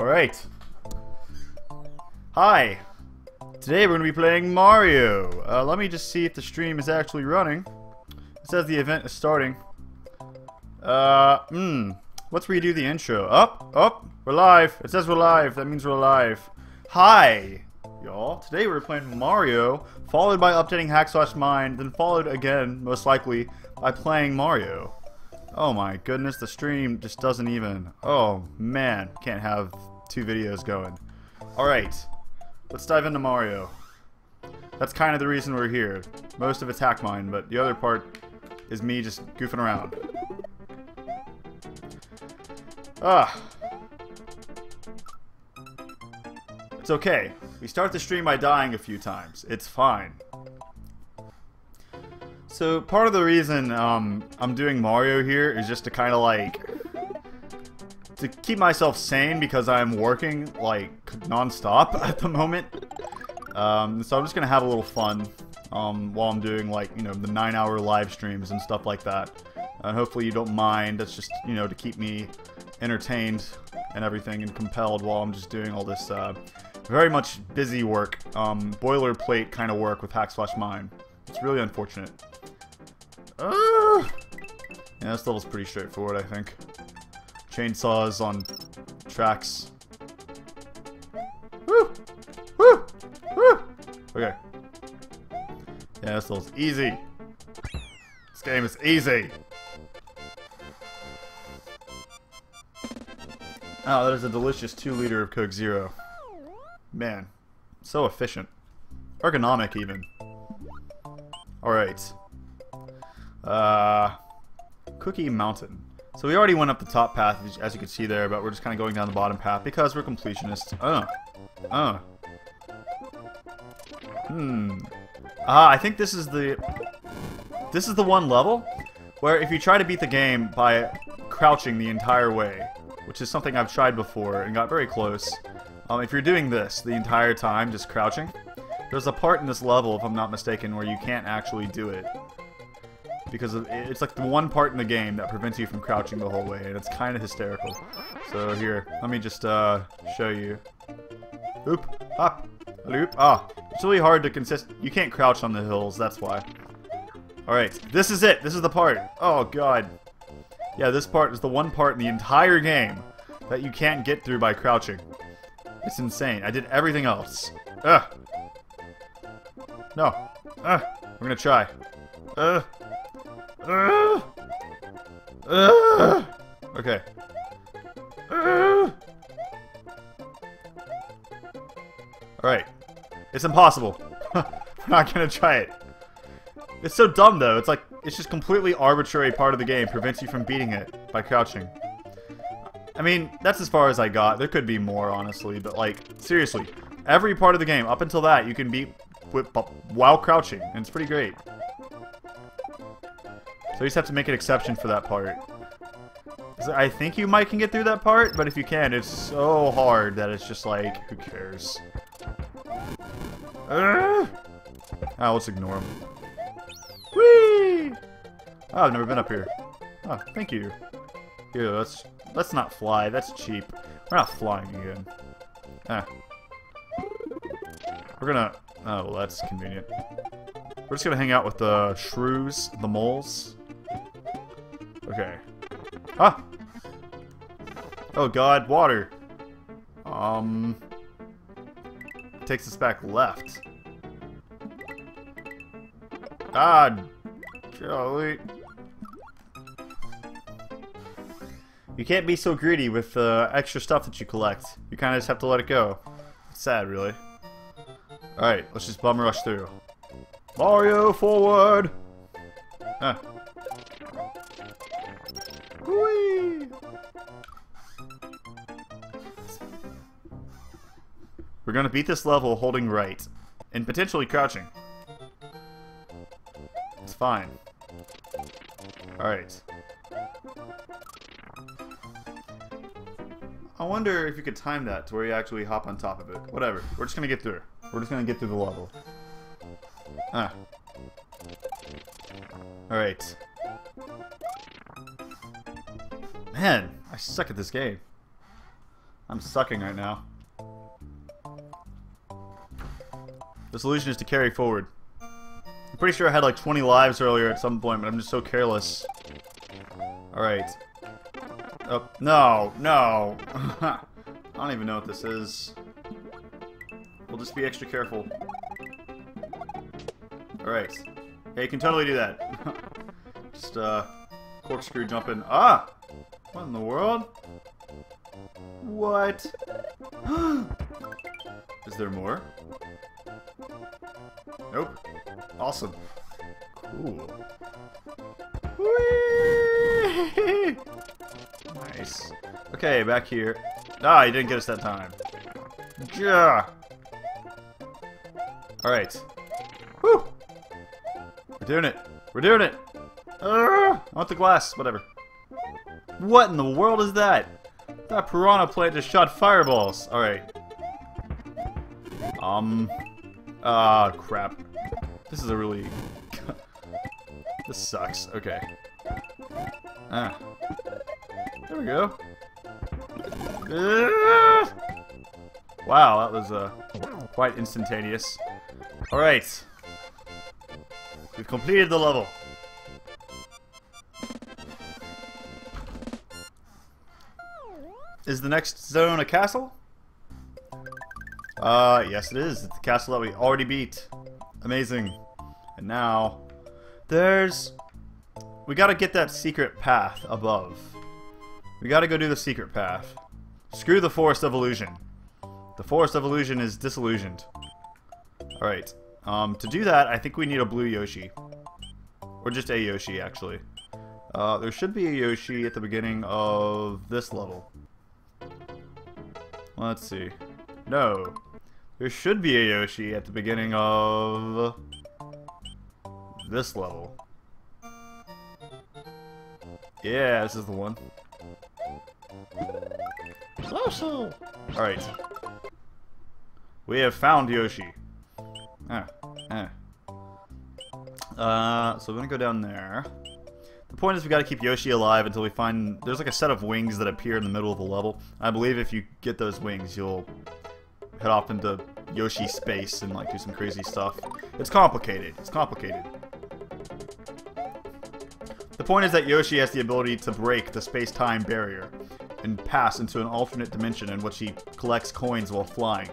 Alright. Hi. Today we're going to be playing Mario. Let me just see if the stream is actually running. It says the event is starting. Let's redo the intro. We're live. It says we're live. That means we're live. Hi, y'all. Today we're playing Mario, followed by updating Hack/Mine, then followed again, most likely, by playing Mario. Oh my goodness, the stream just doesn't even... Oh man, can't have two videos going. Alright, let's dive into Mario. That's kind of the reason we're here. Most of it's Hack/Mine, but the other part is me just goofing around. It's okay. We start the stream by dying a few times. It's fine. So part of the reason I'm doing Mario here is just to kind of like to keep myself sane because I'm working like non-stop at the moment. So I'm just gonna have a little fun while I'm doing like the 9-hour live streams and stuff like that. And hopefully you don't mind. That's just to keep me entertained and everything and compelled while I'm just doing all this very much busy work, boilerplate kind of work with Hack/Mine. It's really unfortunate. Yeah, this level's pretty straightforward, I think. Chainsaws on tracks. Woo! Woo! Woo! Okay. Yeah, this level's easy. This game is easy. Oh, that is a delicious 2-liter of Coke Zero. Man, so efficient. Ergonomic, even. Alright. Cookie Mountain. So we already went up the top path, as you can see there, but we're just kind of going down the bottom path because we're completionists. I think this is the one level where if you try to beat the game by crouching the entire way, which is something I've tried before and got very close. If you're doing this the entire time, just crouching, there's a part in this level, if I'm not mistaken, where you can't actually do it. Because it's like the one part in the game that prevents you from crouching the whole way, and it's kind of hysterical. So here, let me just show you. Oop, hop, loop. It's really hard to you can't crouch on the hills, that's why. Alright, this is it. This is the part. Oh god. Yeah, this part is the one part in the entire game that you can't get through by crouching. It's insane. I did everything else. No. We're gonna try. Okay. Alright. It's impossible. We're not gonna try it. It's so dumb though. It's like, it's just completely arbitrary part of the game. Prevents you from beating it by crouching. I mean, that's as far as I got. There could be more, honestly. But like, seriously. Every part of the game, up until that, you can beat while crouching. And it's pretty great. So you just have to make an exception for that part. I think you might can get through that part, but if you can, it's so hard that it's just like, who cares? Let's ignore him. Whee! Oh, I've never been up here. Oh, thank you. Here, let's not fly. That's cheap. We're not flying again. We're gonna... Oh, well, that's convenient. We're just gonna hang out with the shrews, the moles. Okay. Oh god, water. Takes us back left. Golly. You can't be so greedy with extra stuff that you collect. You kind of just have to let it go. It's sad, really. Alright, let's just bum rush through. Mario, forward! Whee! We're gonna beat this level holding right. And potentially crouching. It's fine. Alright. I wonder if you could time that to where you actually hop on top of it. Whatever. We're just gonna get through. We're just gonna get through the level. Alright. Man, I suck at this game. I'm sucking right now. The solution is to carry forward. I'm pretty sure I had like 20 lives earlier at some point, but I'm just so careless. Alright. Oh, no, no. I don't even know what this is. We'll just be extra careful. Alright. Yeah, you can totally do that. Just, corkscrew jump in. Ah! What in the world? What? Is there more? Nope. Awesome. Cool. Whee! Nice. Okay, back here. Ah, you didn't get us that time. Yeah. Alright. Whew! We're doing it. We're doing it! I want the glass. Whatever. What in the world is that? That piranha plant just shot fireballs. Alright. Ah, crap. This is a really... This sucks. Okay. Ah. There we go. Wow, that was quite instantaneous. Alright. We've completed the level. Is the next zone a castle? Yes it is. It's the castle that we already beat. Amazing. And now, we gotta get that secret path above. We gotta go do the secret path. Screw the Forest of Illusion. The Forest of Illusion is disillusioned. Alright. To do that, I think we need a blue Yoshi. Or just a Yoshi, actually. There should be a Yoshi at the beginning of this level. Let's see. No. There should be a Yoshi at the beginning of this level. Yeah, this is the one. Yoshi! Alright. We have found Yoshi. So we're gonna go down there. The point is we gotta keep Yoshi alive until we find... There's like a set of wings that appear in the middle of the level. I believe if you get those wings, you'll head off into Yoshi space and like do some crazy stuff. It's complicated. It's complicated. The point is that Yoshi has the ability to break the space-time barrier and pass into an alternate dimension in which he collects coins while flying.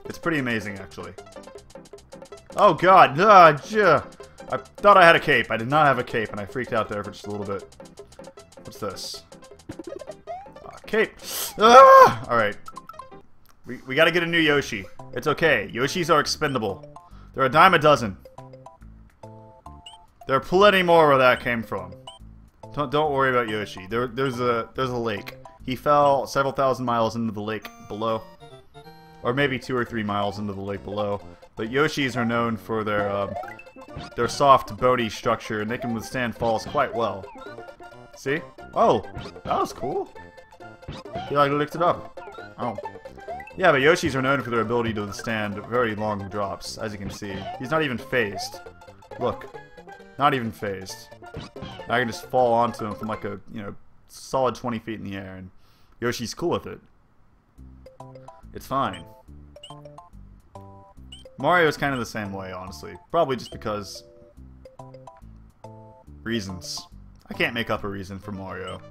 It's pretty amazing, actually. Oh god! I thought I had a cape. I did not have a cape, and I freaked out there for just a little bit. What's this? Cape! Ah! Alright. We gotta get a new Yoshi. It's okay. Yoshis are expendable. There are a dime a dozen. There are plenty more where that came from. Don't worry about Yoshi. There's a lake. He fell several thousand miles into the lake below. Or maybe 2 or 3 miles into the lake below. But Yoshis are known for their soft, bony structure, and they can withstand falls quite well. See? Oh, that was cool. He like licked it up. Oh. Yeah, but Yoshis are known for their ability to withstand very long drops, as you can see. He's not even phased. Look. Not even phased. I can just fall onto him from like a, solid 20 feet in the air, and Yoshi's cool with it. It's fine. Mario's kind of the same way, honestly. Probably just because... reasons. I can't make up a reason for Mario.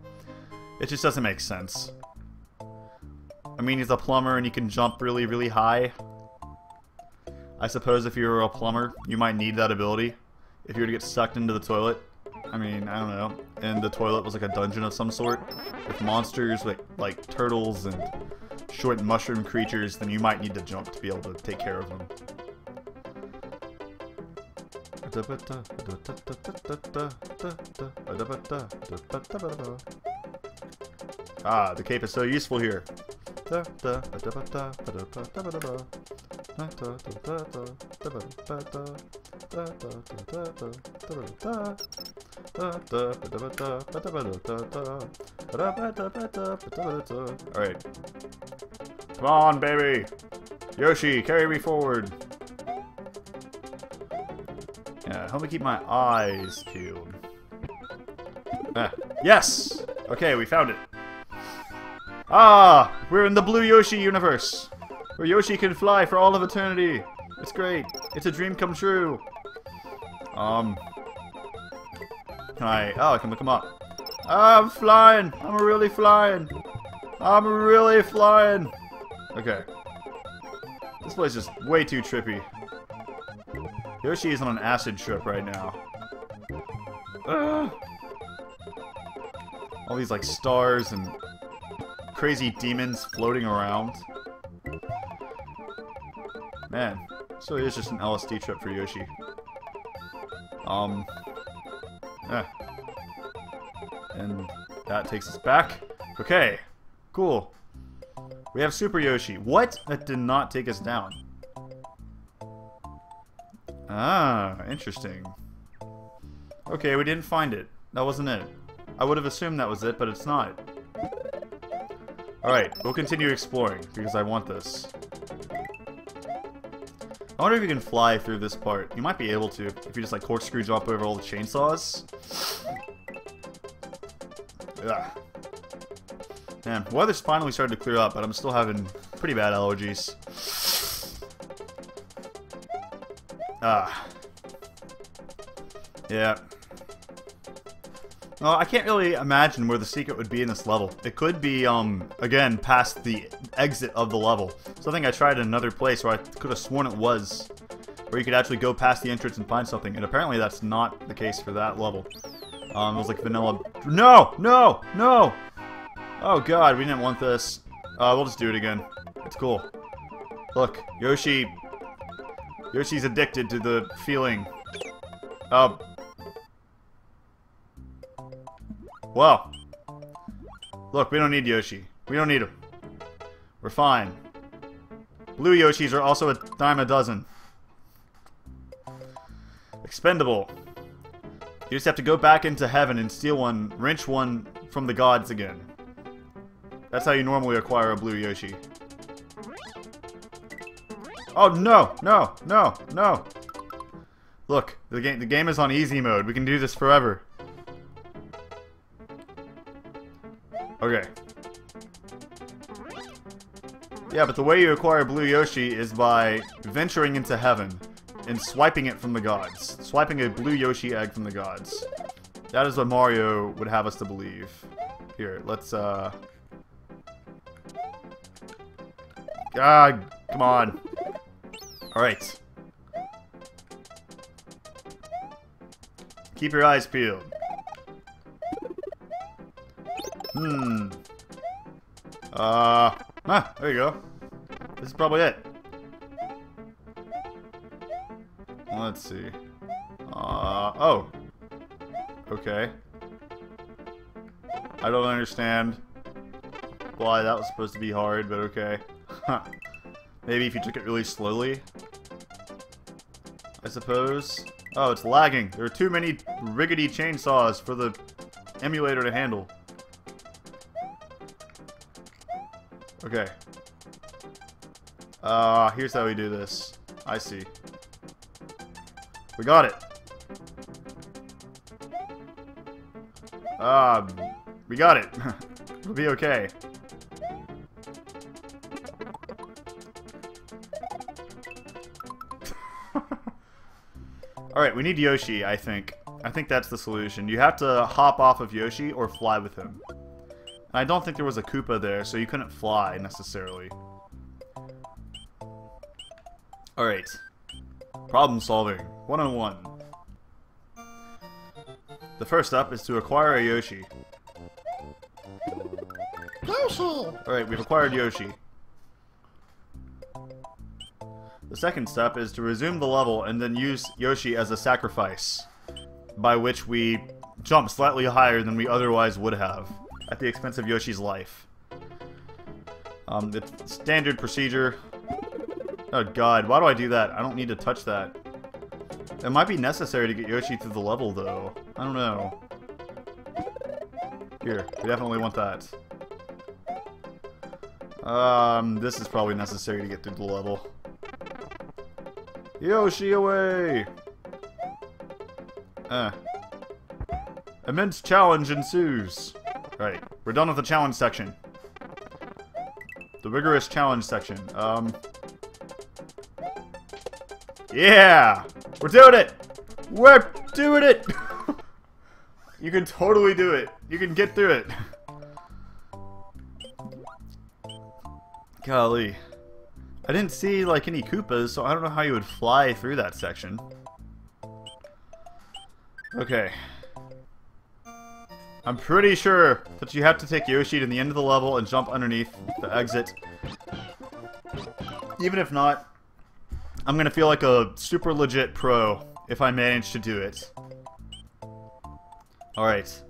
It just doesn't make sense. I mean, he's a plumber and he can jump really, really high. I suppose if you were a plumber, you might need that ability. If you were to get sucked into the toilet. I mean, I don't know. And the toilet was like a dungeon of some sort. With monsters like turtles and short mushroom creatures, then you might need to jump to be able to take care of them. Ah, the cape is so useful here. Alright. Come on, baby! Yoshi, carry me forward! Yeah, help me keep my eyes peeled. Yes! Okay, we found it. Ah! We're in the Blue Yoshi universe! Where Yoshi can fly for all of eternity! It's great! It's a dream come true! Can I... Oh, I can look him up. I'm flying! I'm really flying! I'm really flying! Okay. This place is way too trippy. Yoshi is on an acid trip right now. All these, like, stars and crazy demons floating around. Man, this really is just an LSD trip for Yoshi. Yeah. And that takes us back. Okay, cool. We have Super Yoshi. What? That did not take us down. Ah, interesting. Okay, we didn't find it. That wasn't it. I would have assumed that was it, but it's not. Alright, we'll continue exploring, because I want this. I wonder if you can fly through this part. You might be able to, if you just like corkscrew jump over all the chainsaws. Ugh. Man, weather's finally started to clear up, but I'm still having pretty bad allergies. Ah. Yeah. Well, I can't really imagine where the secret would be in this level. It could be, again, past the exit of the level. Something I tried in another place where I could have sworn it was. Where you could actually go past the entrance and find something. And apparently that's not the case for that level. It was like vanilla... No! No! No! Oh god, we didn't want this. We'll just do it again. It's cool. Look, Yoshi... Yoshi's addicted to the feeling. Well. Look, we don't need Yoshi. We don't need him. We're fine. Blue Yoshis are also a dime a dozen. Expendable. You just have to go back into heaven and steal one, wrench one from the gods again. That's how you normally acquire a Blue Yoshi. Oh no, no, no, no. Look, the game is on easy mode. We can do this forever. Okay. Yeah, but the way you acquire Blue Yoshi is by venturing into heaven and swiping it from the gods. Swiping a Blue Yoshi egg from the gods. That is what Mario would have us to believe. Here, let's, God, come on. Alright. Keep your eyes peeled. There you go. This is probably it. Let's see. Oh. Okay. I don't understand why that was supposed to be hard, but okay. Maybe if you took it really slowly, I suppose. Oh, it's lagging. There are too many rickety chainsaws for the emulator to handle. Okay. Here's how we do this. I see. We got it. We got it. We'll be okay. Alright, we need Yoshi, I think. I think that's the solution. You have to hop off of Yoshi or fly with him. And I don't think there was a Koopa there, so you couldn't fly, necessarily. Alright. Problem solving. 101. The first step is to acquire a Yoshi. Yoshi! Alright, we've acquired Yoshi. The second step is to resume the level and then use Yoshi as a sacrifice, by which we jump slightly higher than we otherwise would have, at the expense of Yoshi's life. It's standard procedure. Oh god, why do I do that? I don't need to touch that. It might be necessary to get Yoshi through the level, though. I don't know. Here, we definitely want that. This is probably necessary to get through the level. Yoshi away! Immense challenge ensues. Alright, we're done with the challenge section. The rigorous challenge section. Yeah! We're doing it! We're doing it! You can totally do it. You can get through it. Golly. I didn't see, like, any Koopas, so I don't know how you would fly through that section. Okay. I'm pretty sure that you have to take Yoshi to the end of the level and jump underneath the exit. Even if not, I'm gonna feel like a super legit pro if I manage to do it. Alright.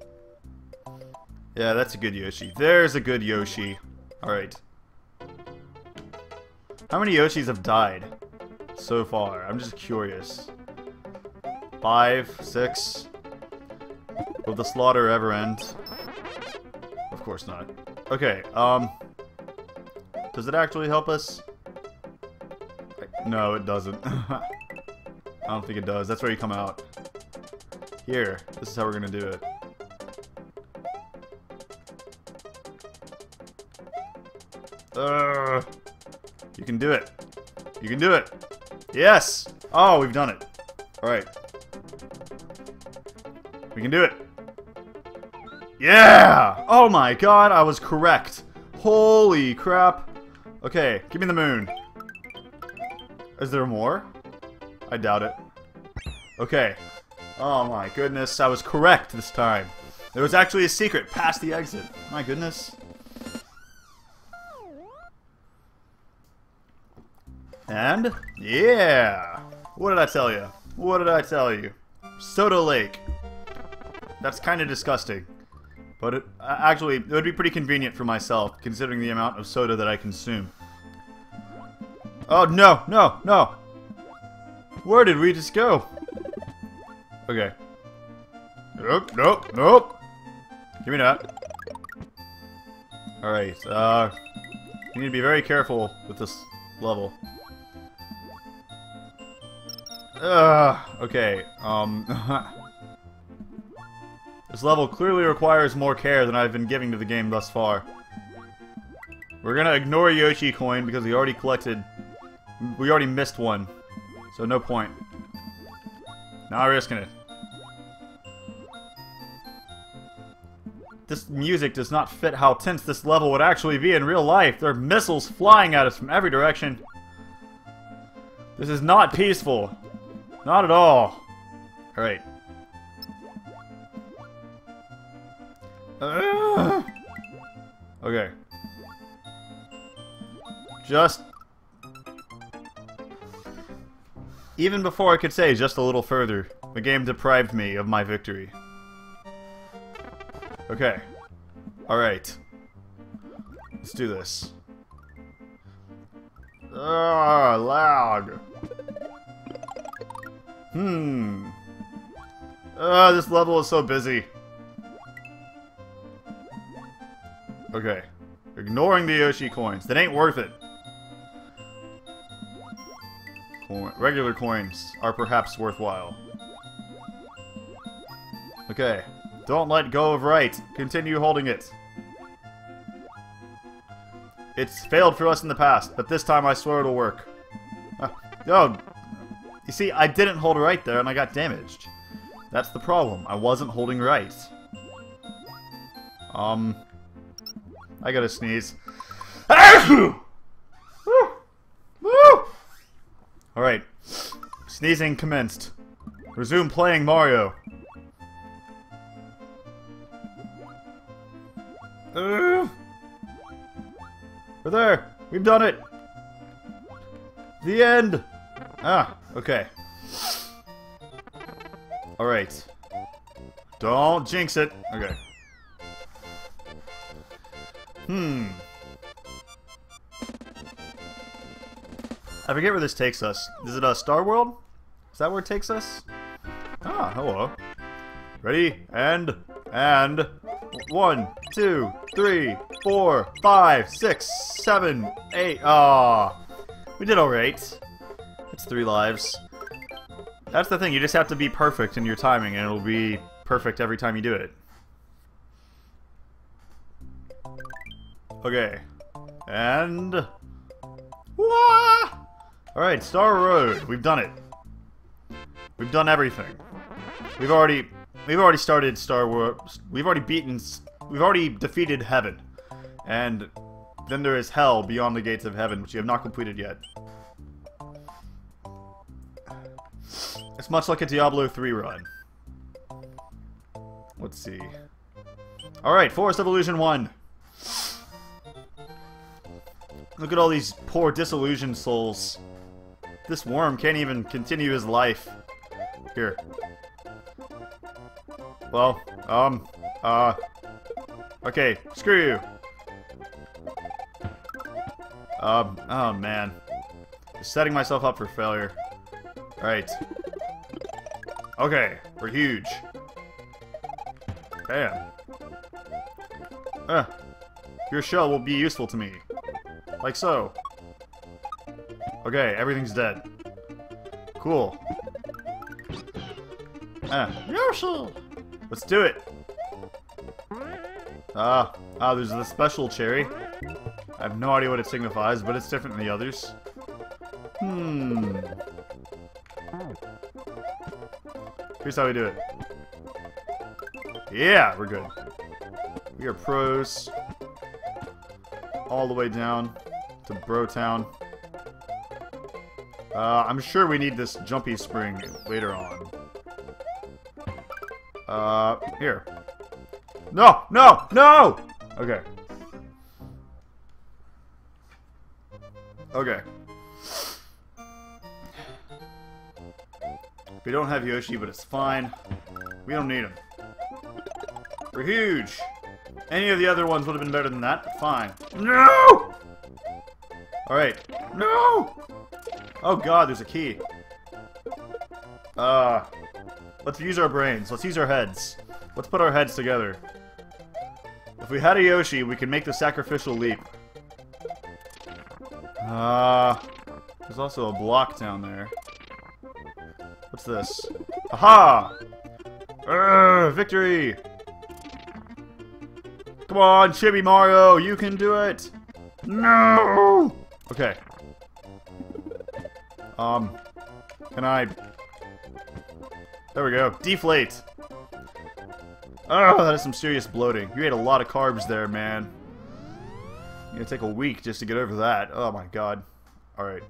Yeah, that's a good Yoshi. There's a good Yoshi. Alright. How many Yoshis have died so far? I'm just curious. 5, 6. Will the slaughter ever end? Of course not. Okay, does it actually help us? No, it doesn't. I don't think it does. That's where you come out. Here, this is how we're gonna do it. You can do it. You can do it. Yes! Oh, we've done it. Alright. We can do it. Yeah! Oh my god, I was correct. Holy crap. Okay, give me the moon. Is there more? I doubt it. Okay. Oh my goodness, I was correct this time. There was actually a secret past the exit. My goodness. And, yeah! What did I tell you? What did I tell you? Soda Lake. That's kind of disgusting. But actually, it would be pretty convenient for myself, considering the amount of soda that I consume. Oh, no, no, no! Where did we just go? Okay. Nope, nope, nope! Give me that. Alright, you need to be very careful with this level. Okay, this level clearly requires more care than I've been giving to the game thus far. We're gonna ignore Yoshi coin because we already collected... We already missed one. So no point. Not risking it. This music does not fit how tense this level would actually be in real life. There are missiles flying at us from every direction. This is not peaceful. Not at all. Alright. Okay. Just... Even before I could say just a little further, the game deprived me of my victory. Okay. Alright. Let's do this. Lag. This level is so busy. Okay. Ignoring the Yoshi coins. That ain't worth it. Regular coins are perhaps worthwhile. Okay. Don't let go of right. Continue holding it. It's failed for us in the past, but this time I swear it'll work. Oh. You see, I didn't hold right there and I got damaged. That's the problem. I wasn't holding right. I gotta sneeze. Alright. Sneezing commenced. Resume playing Mario. We're there! We've done it! The end! Ah, okay. Alright. Don't jinx it. Okay. I forget where this takes us. Is it Star World? Is that where it takes us? Ah, hello. Ready? And 1, 2, 3, 4, 5, 6, 7, 8. Ah, we did alright. It's 3 lives. That's the thing, you just have to be perfect in your timing and it'll be perfect every time you do it. Okay. And... Wah! Alright, Star Road. We've done it. We've done everything. We've already started Star Wars. We've already defeated Heaven. And then there is Hell beyond the gates of Heaven, which you have not completed yet. It's much like a Diablo 3 run. Let's see. Alright, Forest of Illusion 1. Look at all these poor disillusioned souls. This worm can't even continue his life. Here. Well, okay, screw you. Oh man. Just setting myself up for failure. Alright. Okay, we're huge. Damn. Your shell will be useful to me. Like so. Okay, everything's dead. Cool. Yoshi! Let's do it! There's the special cherry. I have no idea what it signifies, but it's different than the others. Here's how we do it. Yeah, we're good. We are pros. All the way down to Brotown. I'm sure we need this jumpy spring later on. Here. No! No! No! Okay. Okay. We don't have Yoshi, but it's fine. We don't need him. We're huge! Any of the other ones would have been better than that, but fine. No! Alright. No! Oh god, there's a key. Let's use our brains. Let's use our heads. Let's put our heads together. If we had a Yoshi, we could make the sacrificial leap. There's also a block down there. What's this? Aha! Victory! Come on, Chibi Mario, you can do it! No! Okay. Can I... There we go. Deflate! Oh, that is some serious bloating. You ate a lot of carbs there, man. You're gonna take a week just to get over that. Oh my god. Alright.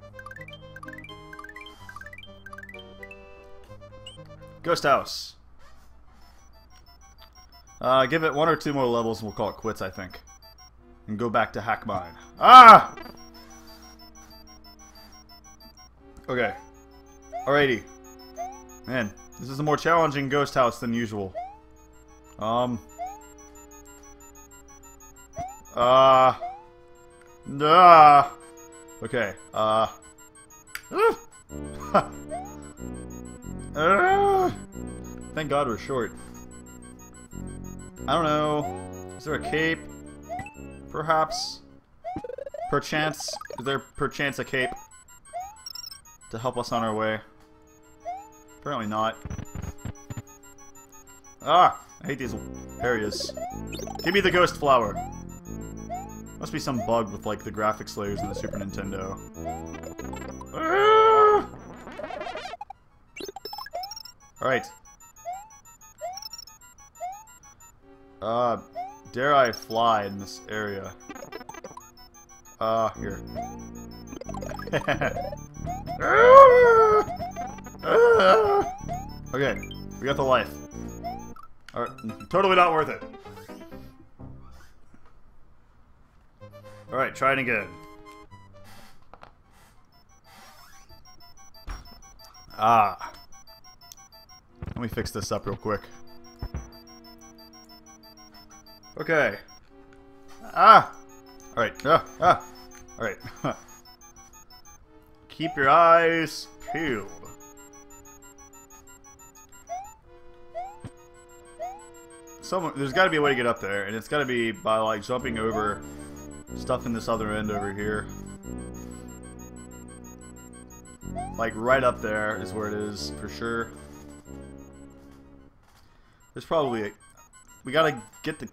Ghost House. Give it 1 or 2 more levels and we'll call it quits, I think. And go back to Hack Mine. Ah! Okay. Alrighty. Man, this is a more challenging ghost house than usual. Okay, thank God we're short. I don't know. Is there a cape? Perhaps? Perchance? Is there perchance a cape? To help us on our way? Apparently not. Ah! I hate these areas. Give me the ghost flower. Must be some bug with like the graphics layers in the Super Nintendo. Alright. Dare I fly in this area? Here. Okay, we got the life. Alright, totally not worth it. Alright, try it again. Let me fix this up real quick. Okay. Alright. Alright. Keep your eyes peeled. There's gotta be a way to get up there, and it's gotta be by, like, jumping over stuff in this other end over here. Like, right up there is where it is, for sure. There's probably a... We gotta get the...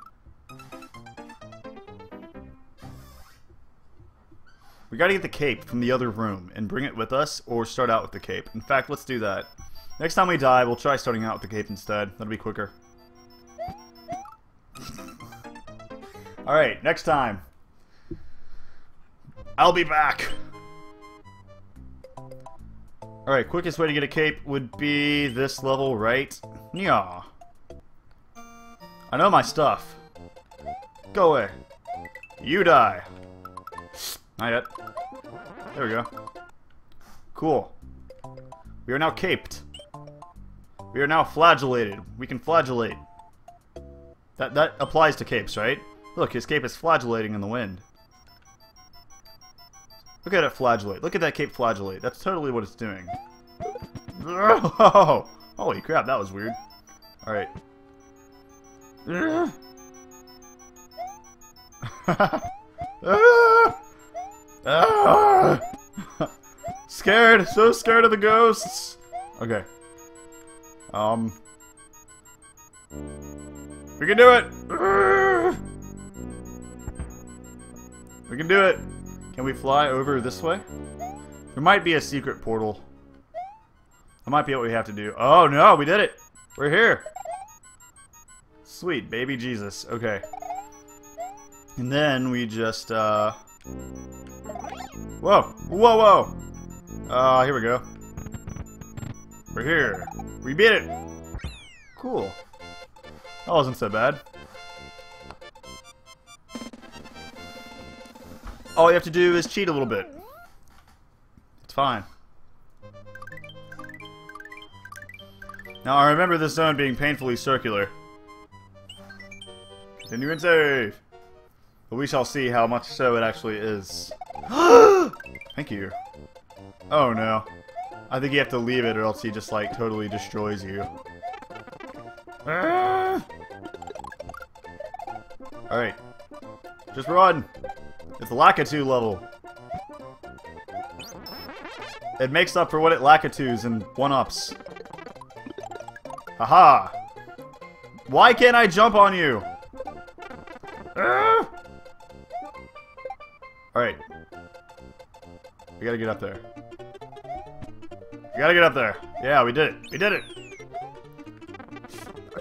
We gotta get the cape from the other room and bring it with us, or start out with the cape. In fact, let's do that. Next time we die, we'll try starting out with the cape instead. That'll be quicker. Alright, next time. I'll be back! Alright, quickest way to get a cape would be this level, right? Yeah. I know my stuff. Go away. You die. Not yet. There we go. Cool. We are now caped. We are now flagellated. We can flagellate. That applies to capes, right? Look, his cape is flagellating in the wind. Look at it flagellate. Look at that cape flagellate. That's totally what it's doing. Oh, holy crap, that was weird. Alright. Scared! So scared of the ghosts! Okay. We can do it! We can do it! Can we fly over this way? There might be a secret portal. That might be what we have to do. Oh no, we did it! We're here! Sweet, baby Jesus. Okay. And then we just, Whoa! Whoa, whoa! Here we go. We're here. We beat it! Cool. That wasn't so bad. All you have to do is cheat a little bit. It's fine. Now I remember this zone being painfully circular. Continue and save! But we shall see how much so it actually is. Thank you. Oh no. I think you have to leave it or else he just like totally destroys you. Alright. Just run! It's Lakitu level. It makes up for what it Lakitu's and 1-ups. Haha! Why can't I jump on you? Alright. We gotta get up there. We gotta get up there. Yeah, we did it. We did it!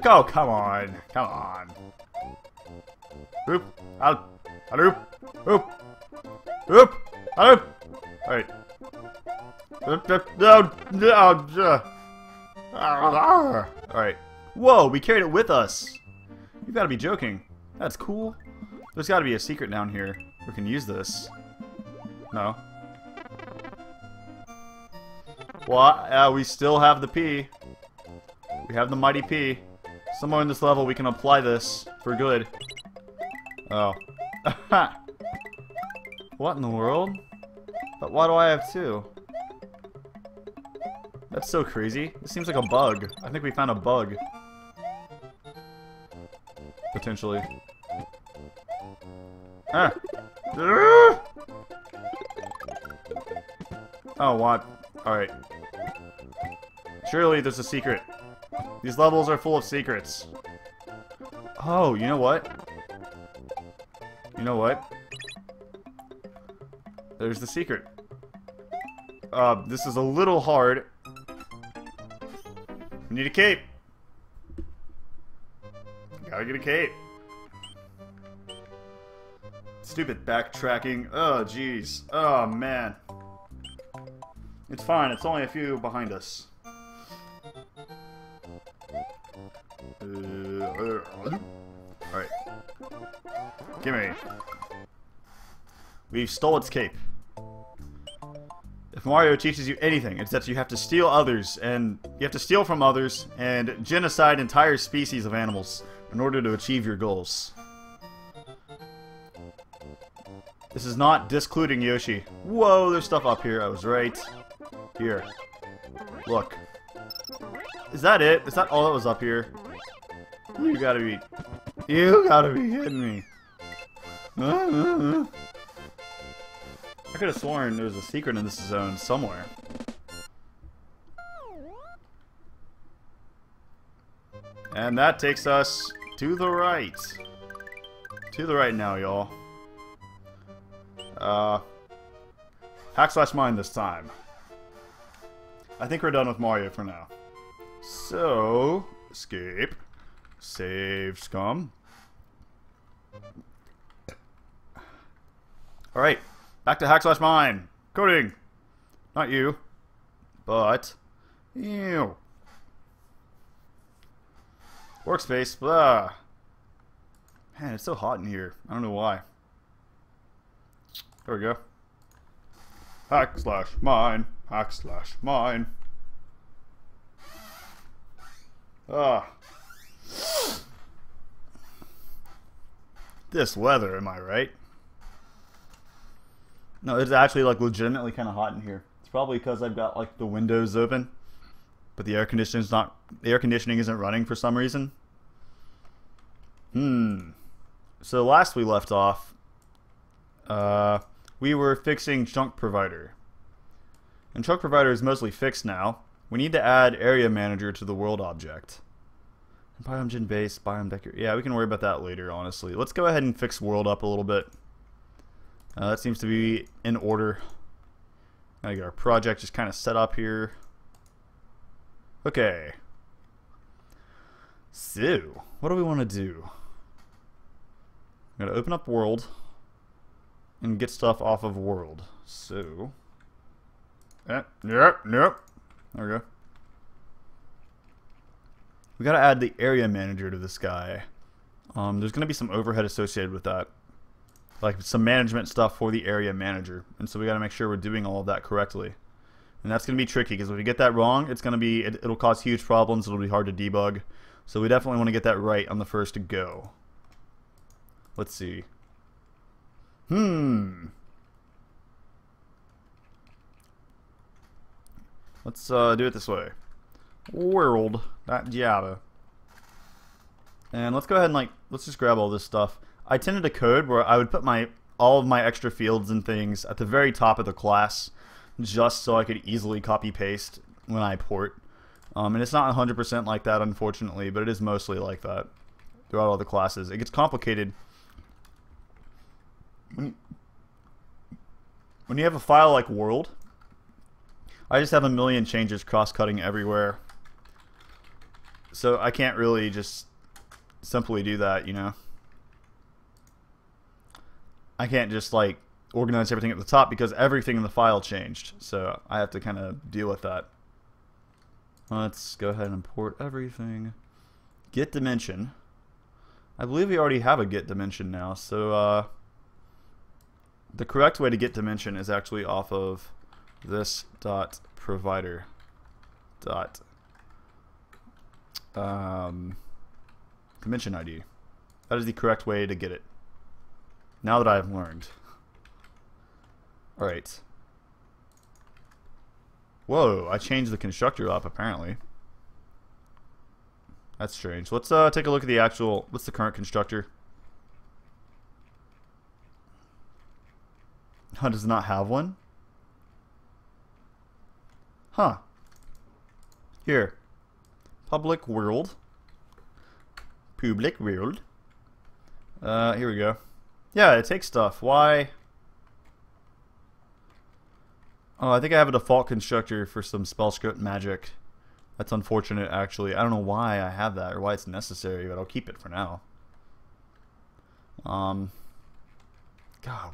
Oh, come on. Come on. Oop. Out. Oop. Oop. Oop. Oop. Alright. Alright. Whoa, we carried it with us. You gotta be joking. That's cool. There's gotta be a secret down here. We can use this. No. Well, we still have the P. We have the mighty P. Somewhere in this level we can apply this for good. Oh. What in the world? But why do I have two? That's so crazy. This seems like a bug. I think we found a bug. Potentially. Ah. Oh, what? Alright. Surely there's a secret. These levels are full of secrets. Oh, you know what? You know what? There's the secret. This is a little hard. We need a cape. Gotta get a cape. Stupid backtracking. Oh, jeez. Oh, man. It's fine. It's only a few behind us. Alright. Gimme. We stole its cape. If Mario teaches you anything, it's that you have to steal others, and you have to steal from others, and genocide entire species of animals in order to achieve your goals. This is not discluding Yoshi. Whoa, there's stuff up here. I was right. Here. Look. Is that it? Is that all that was up here? You gotta be kidding me. I could have sworn there was a secret in this zone somewhere. And that takes us to the right. To the right now, y'all. Hack/mine this time. I think we're done with Mario for now. So, escape. Save scum. Alright, back to Hack/mine. Coding. Not you. But, you. Workspace, blah. Man, it's so hot in here. I don't know why. There we go. Hack/mine. Hack/mine. Ah. This weather, am I right? No, it's actually like legitimately kind of hot in here. It's probably because I've got like the windows open, but the air conditioning isn't running for some reason. So last we left off, we were fixing Chunk Provider. And Chunk Provider is mostly fixed now. We need to add Area Manager to the world object. Biome Gen Base, Biome Decker. Yeah, we can worry about that later, honestly. Let's go ahead and fix world up a little bit. That seems to be in order. Gotta get our project just kind of set up here. Okay. So, what do we want to do? I'm gonna open up world and get stuff off of world. So, nope. There we go. We gotta add the area manager to this guy. There's gonna be some overhead associated with that, like some management stuff for the area manager, and so we gotta make sure we're doing all of that correctly. And that's gonna be tricky because if we get that wrong, it's gonna be it'll cause huge problems. It'll be hard to debug. So we definitely want to get that right on the first go. Let's see. Let's do it this way. World.java. And let's go ahead and let's just grab all this stuff. I tended to code where I would put all of my extra fields and things at the very top of the class, just so I could easily copy paste when I port. And it's not 100% like that, unfortunately, but it is mostly like that throughout all the classes. It gets complicated when you have a file like world. I just have a million changes cross-cutting everywhere, so I can't really just simply do that, you know. I can't just organize everything at the top because everything in the file changed, so I have to kind of deal with that. Let's go ahead and import everything. Get dimension. I believe we already have a get dimension now, so the correct way to get dimension is actually off of this dot provider dot dimension ID. That is the correct way to get it. Now that I have learned. Alright. Whoa, I changed the constructor up apparently. That's strange. Let's take a look at the actual, what's the current constructor? Huh, does it not have one? Huh. Here. Public world. Public world. Here we go. Yeah, it takes stuff. Why? Oh, I think I have a default constructor for some spell script magic. That's unfortunate, actually. I don't know why I have that or why it's necessary, but I'll keep it for now. God,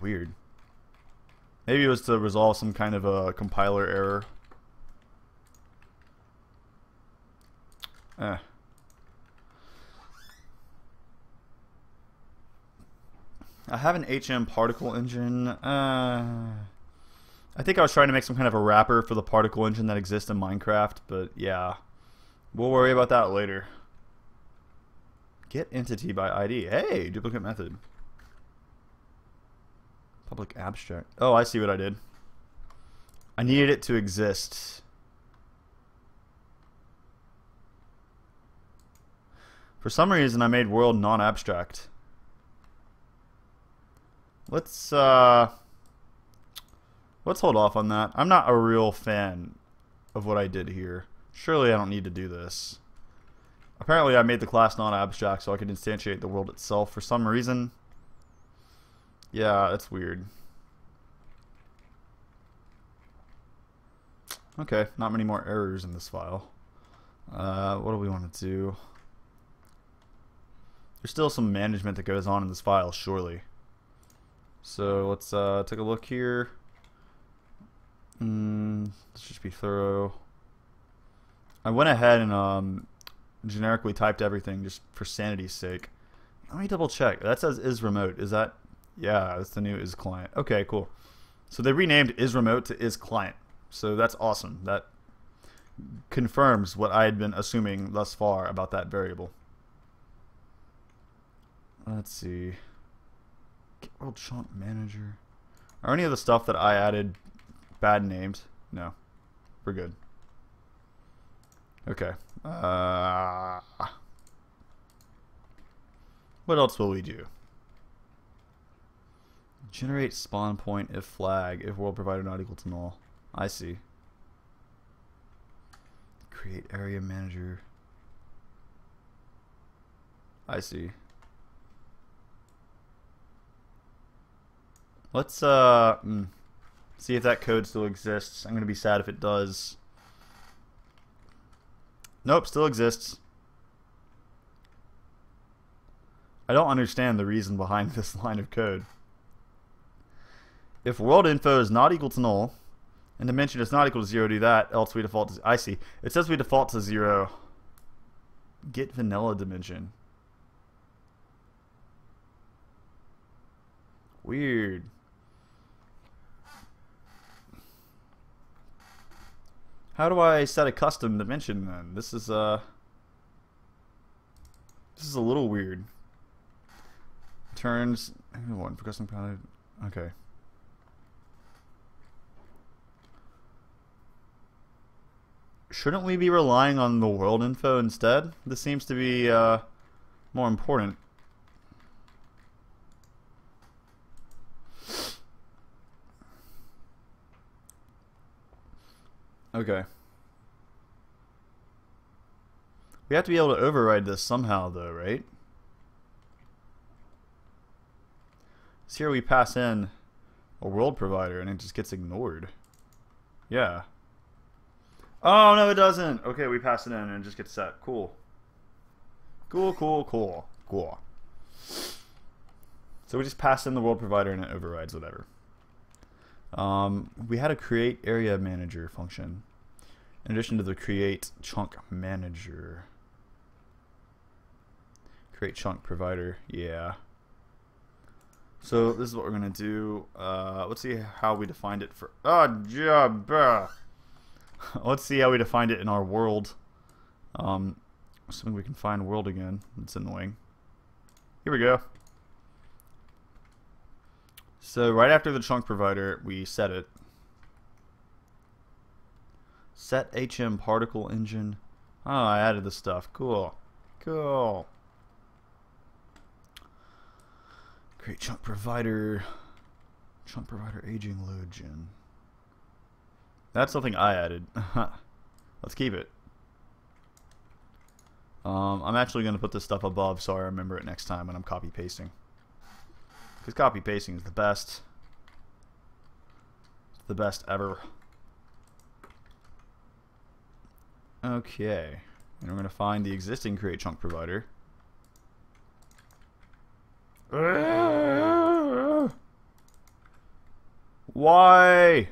weird. Maybe it was to resolve some kind of a compiler error. I have an HM particle engine. I think I was trying to make some kind of a wrapper for the particle engine that exists in Minecraft, but yeah. We'll worry about that later. Get entity by ID. Hey, duplicate method. Public abstract. Oh, I see what I did. I needed it to exist. For some reason, I made world non-abstract. Let's hold off on that. I'm not a real fan of what I did here. Surely I don't need to do this. Apparently I made the class non-abstract so I could instantiate the world itself for some reason. Yeah, that's weird. Okay, not many more errors in this file. What do we want to do? There's still some management that goes on in this file, surely. So let's take a look here. Let's just be thorough. I went ahead and generically typed everything just for sanity's sake. Let me double check. That says is remote. Is that? Yeah, that's the new is client. Okay, cool. So they renamed is remote to is client. So that's awesome. That confirms what I had been assuming thus far about that variable. Let's see. Get world chunk manager. Are any of the stuff that I added bad named? No. We're good. Okay. What else will we do? Generate spawn point if flag, if world provider not equal to null. I see. Create area manager. I see. Let's see if that code still exists. I'm gonna be sad if it does. Nope, still exists. I don't understand the reason behind this line of code. If world info is not equal to null, and dimension is not equal to 0, do that, else we default to... I see. It says we default to 0. Get vanilla dimension. Weird. How do I set a custom dimension then? This is a little weird. Turns one for custom palette. Okay. Shouldn't we be relying on the world info instead? This seems to be more important. Okay. We have to be able to override this somehow though, right? So here we pass in a world provider and it just gets ignored. Yeah. Oh, no, it doesn't. Okay, we pass it in and it just gets set. Cool. Cool, cool, cool. Cool. So we just pass in the world provider and it overrides whatever. We had a create area manager function in addition to the create chunk manager. Create chunk provider, yeah. So this is what we're gonna do. Let's see how we defined it for. Let's see how we defined it in our world. Assuming we can find world again. It's annoying. Here we go. So right after the chunk provider, we set it. Set HM particle engine. Oh, I added the stuff. Cool. Cool. Create chunk provider. Chunk provider aging load gen. That's something I added. Let's keep it. I'm actually going to put this stuff above so I remember it next time when I'm copy pasting. Because copy pasting is the best. It's the best ever. Okay. And we're going to find the existing create chunk provider. Why?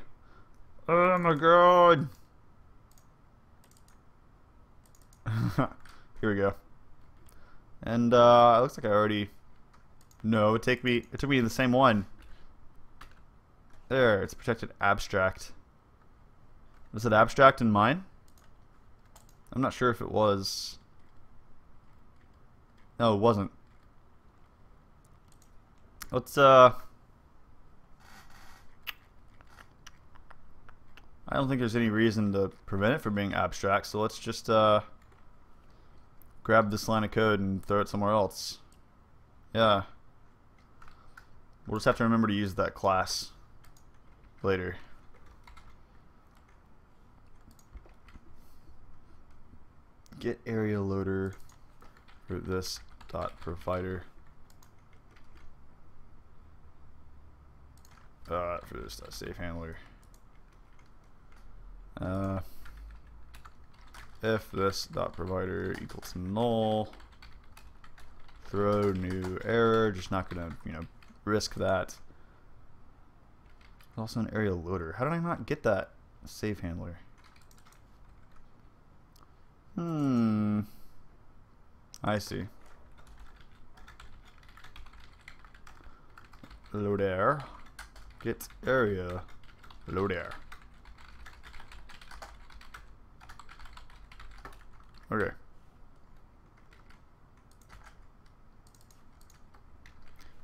Oh my god. Here we go. And it looks like I already... No, it took me to the same one. There, it's protected abstract. Was it abstract in mine? I'm not sure if it was. No, it wasn't. Let's I don't think there's any reason to prevent it from being abstract, so let's just grab this line of code and throw it somewhere else. Yeah. We'll just have to remember to use that class later. Get area loader for this dot provider. For this dot safe handler. if this dot provider equals null, throw new error. Just not gonna, you know, risk that. Also an area loader. How did I not get that save handler? I see. Loader. Get area loader. Okay.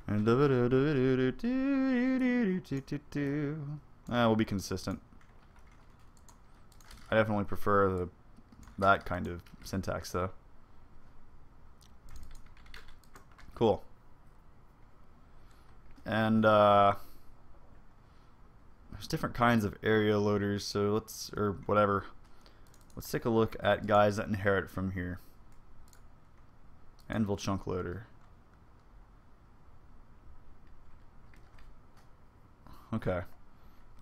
And we'll be consistent. I definitely prefer that kind of syntax though. Cool. And there's different kinds of area loaders, so let's take a look at guys that inherit from here. Anvil chunk loader. Okay.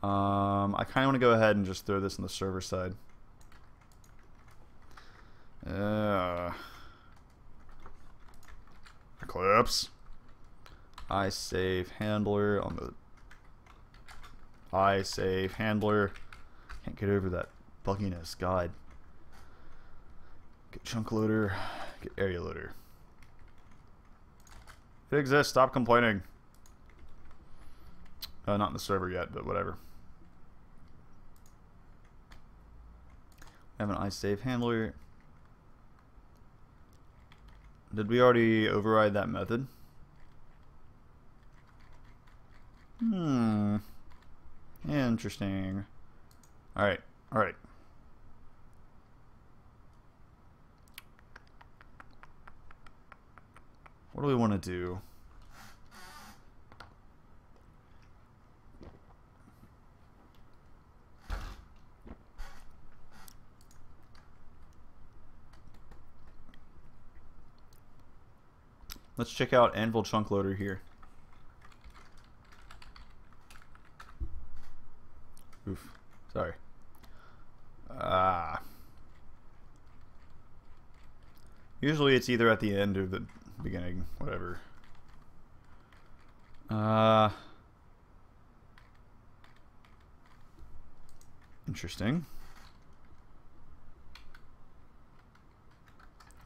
I kind of want to go ahead and just throw this on the server side. Eclipse. I save handler on the. I save handler. Can't get over that bugginess. God. Get chunk loader. Get area loader. It exists. Stop complaining. Not in the server yet, but whatever. I have an iSave handler. Did we already override that method? Interesting. Alright, alright. What do we want to do? Let's check out Anvil chunk loader here. Oof. Sorry. Usually it's either at the end or the beginning, whatever. Interesting.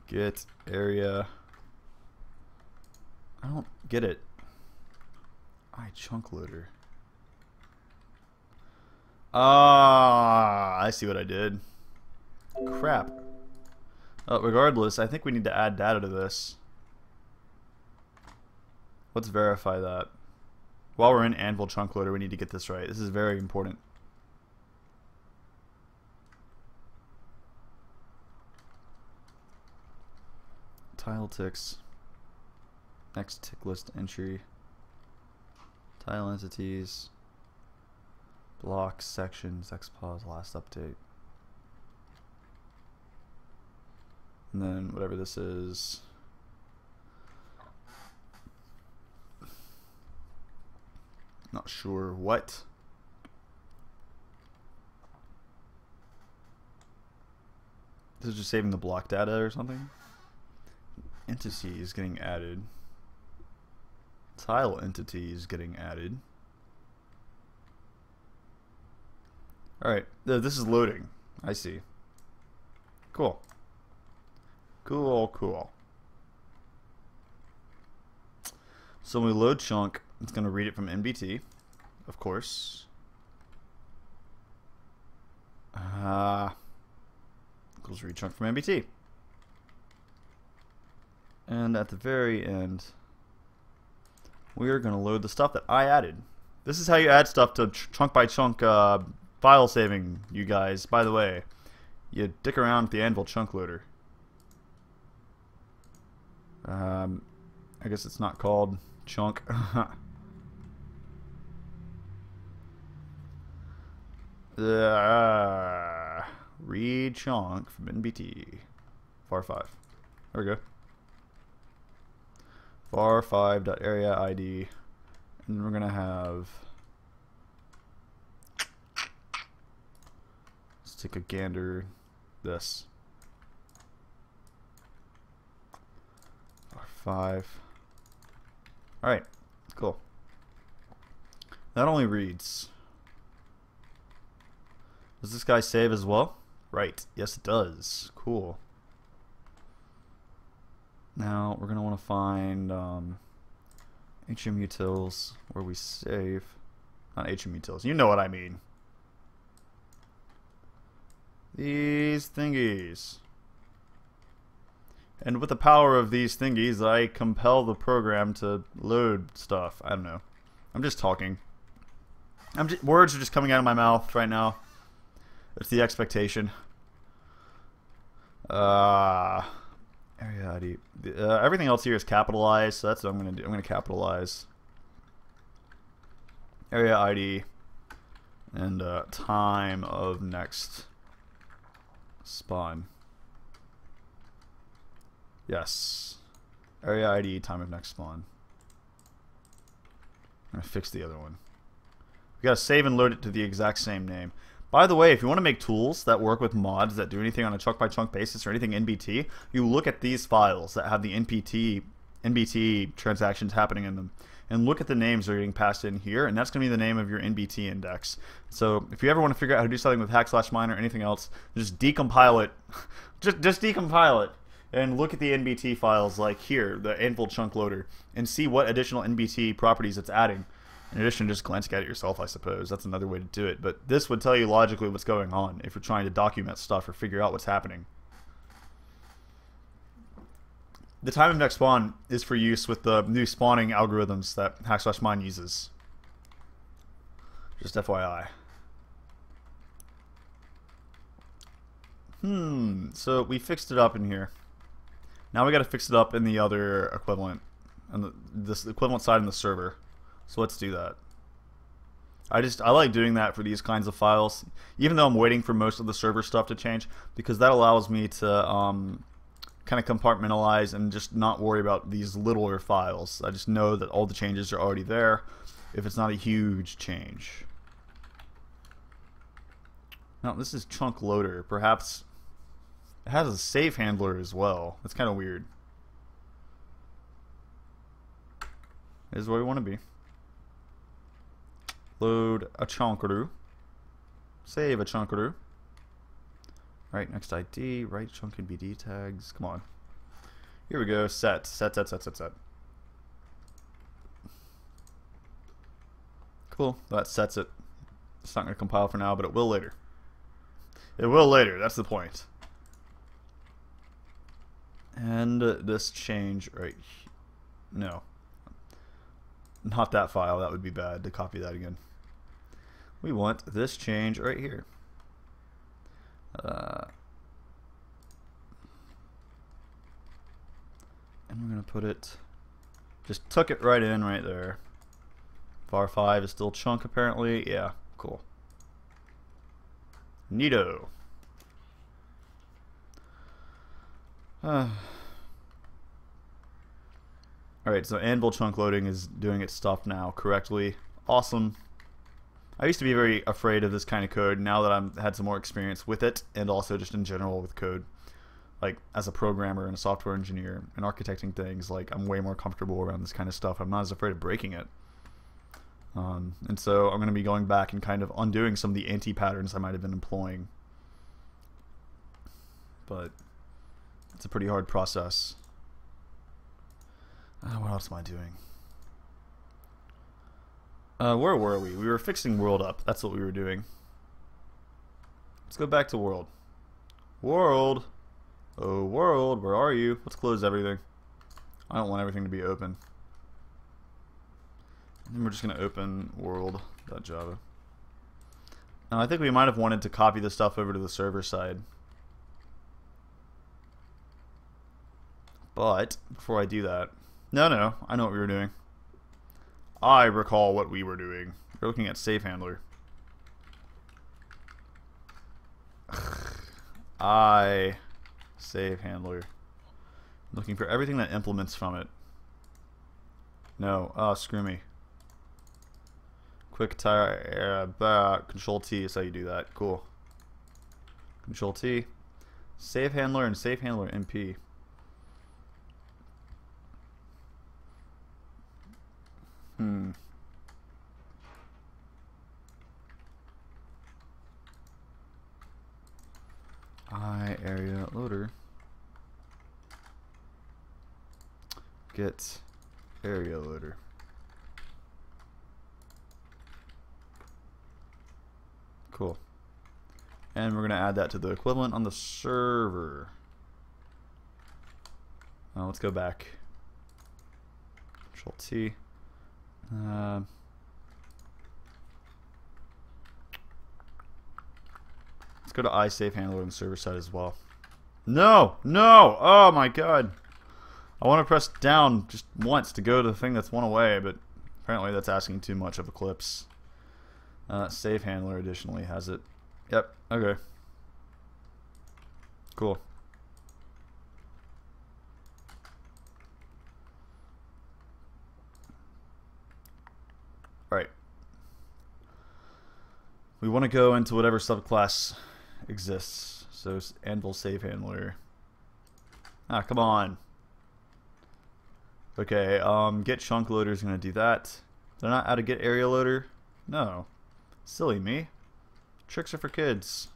Get area. I don't get it. Chunk loader. I see what I did. Crap. Regardless, I think we need to add data to this. Let's verify that. While we're in Anvil chunk loader, we need to get this right. This is very important. Tile ticks. Next tick list entry. Tile entities. Blocks, sections, XPOS, last update. And then whatever this is. Not sure what. This is just saving the block data or something. Entity is getting added. Tile entity is getting added. Alright, this is loading. I see. Cool. Cool. So when we load chunk, it's going to read it from NBT, of course. Equals read chunk from NBT. And at the very end, we are going to load the stuff that I added. This is how you add stuff to chunk by chunk file saving, you guys. By the way, you dick around with the Anvil chunk loader. I guess it's not called chunk. Read chunk from NBT. var 5. There we go. var 5.area ID, and we're gonna have. Let's take a gander. This. 5. Alright, cool. That only reads. Does this guy save as well? Right, yes it does. Cool. Now we're going to want to find HM utils where we save. Not HM utils, you know what I mean. These thingies. And with the power of these thingies, I compel the program to load stuff. I don't know. I'm just talking. Words are just coming out of my mouth right now. It's the expectation. Area ID. Everything else here is capitalized, so that's what I'm going to do. I'm going to capitalize. Area ID. And time of next spawn. Yes. Area ID, time of next spawn. I'm going to fix the other one. We got to save and load it to the exact same name. By the way, if you want to make tools that work with mods that do anything on a chunk-by-chunk basis or anything NBT, you look at these files that have the NBT transactions happening in them. And look at the names that are getting passed in here, and that's going to be the name of your NBT index. So if you ever want to figure out how to do something with hack/mine or anything else, just decompile it. just decompile it. And look at the NBT files like here, the Anvil chunk loader, and see what additional NBT properties it's adding. In addition to just glancing at it yourself, I suppose. That's another way to do it. But this would tell you logically what's going on if you're trying to document stuff or figure out what's happening. The time of next spawn is for use with the new spawning algorithms that hack/mine uses. Just FYI. So we fixed it up in here. Now we got to fix it up in the other equivalent, on this equivalent side in the server. So let's do that. I like doing that for these kinds of files, even though I'm waiting for most of the server stuff to change, because that allows me to kind of compartmentalize and just not worry about these littler files. I just know that all the changes are already there if it's not a huge change. Now this is chunk loader. Perhaps it has a save handler as well. That's kind of weird. This is where we want to be. Load a chunkaroo. Save a chunkaroo. Right, next ID, right chunk and BD tags. Come on. Here we go. Set. Cool. That sets it. It's not going to compile for now, but it will later. It will later. That's the point. And this change right here. No. Not that file. That would be bad to copy that again. We want this change right here. And we're going to put it, just tuck it right in right there. var5 is still chunk apparently. Yeah, cool. Neato. Alright, so Anvil chunk loading is doing its stuff now correctly. Awesome. I used to be very afraid of this kind of code. Now that I've had some more experience with it, and also just in general with code, like as a programmer and a software engineer and architecting things, like I'm way more comfortable around this kind of stuff. I'm not as afraid of breaking it. And so I'm going to be going back and kind of undoing some of the anti-patterns I might have been employing. But it's a pretty hard process. What else am I doing? Where were we? We were fixing world up. That's what we were doing. Let's go back to world. World! Oh, world, where are you? Let's close everything. I don't want everything to be open. And then we're just going to open world.java. Now, I think we might have wanted to copy the stuff over to the server side. But, before I do that... No, I know what we were doing. I recall what we were doing. We're looking at save handler. Save handler. Looking for everything that implements from it. No, screw me. Quick tire, Control T is how you do that. Cool. Control T. Save handler and save handler MP. Hmm. Area loader. Get area loader. Cool. And we're going to add that to the equivalent on the server. Let's go back. Control T. Let's go to iSafeHandler on the server side as well. No! No! Oh my god! I want to press down just once to go to the thing that's one away, but apparently that's asking too much of Eclipse. SafeHandler additionally has it. Yep, okay. Cool. Alright. We want to go into whatever subclass exists. So Anvil SafeHandler. Ah, come on. Okay, get chunk loader is going to do that. Did I not add a get area loader? No. Silly me. Tricks are for kids.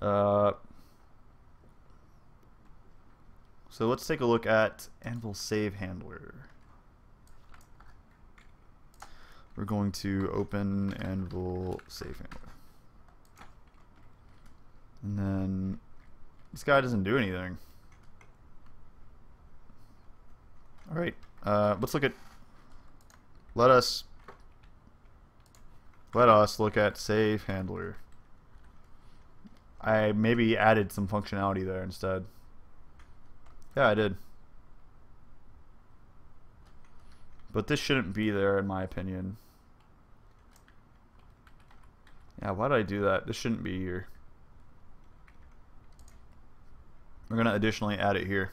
So let's take a look at Anvil SafeHandler. We're going to open Anvil SafeHandler. And then this guy doesn't do anything. Alright, let's look at, let us look at SafeHandler. I maybe added some functionality there instead. Yeah, I did. But this shouldn't be there in my opinion. Yeah, why did I do that? This shouldn't be here. We're going to additionally add it here.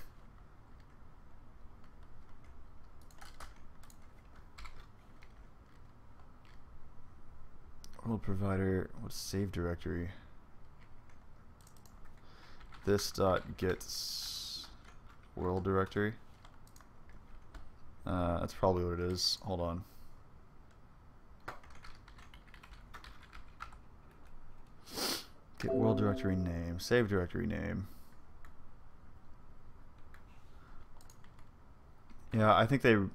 World provider, what's save directory? This dot gets world directory. That's probably what it is. Hold on. Get world directory name, save directory name. Yeah, I think they... I'm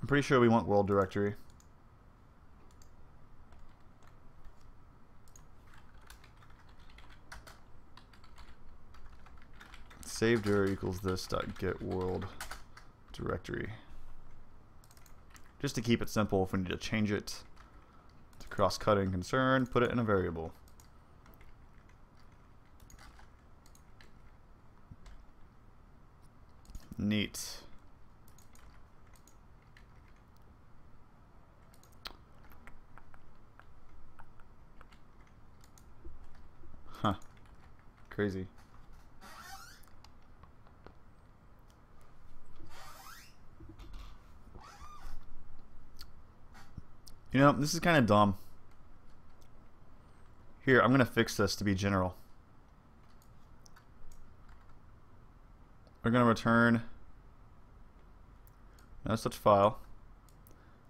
pretty sure we want world directory. Save dir equals this dot get world directory. Just to keep it simple, if we need to change it to cross-cutting concern, put it in a variable. Neat. Huh. Crazy. You know, this is kind of dumb. Here, I'm going to fix this to be general. We're going to return no such file.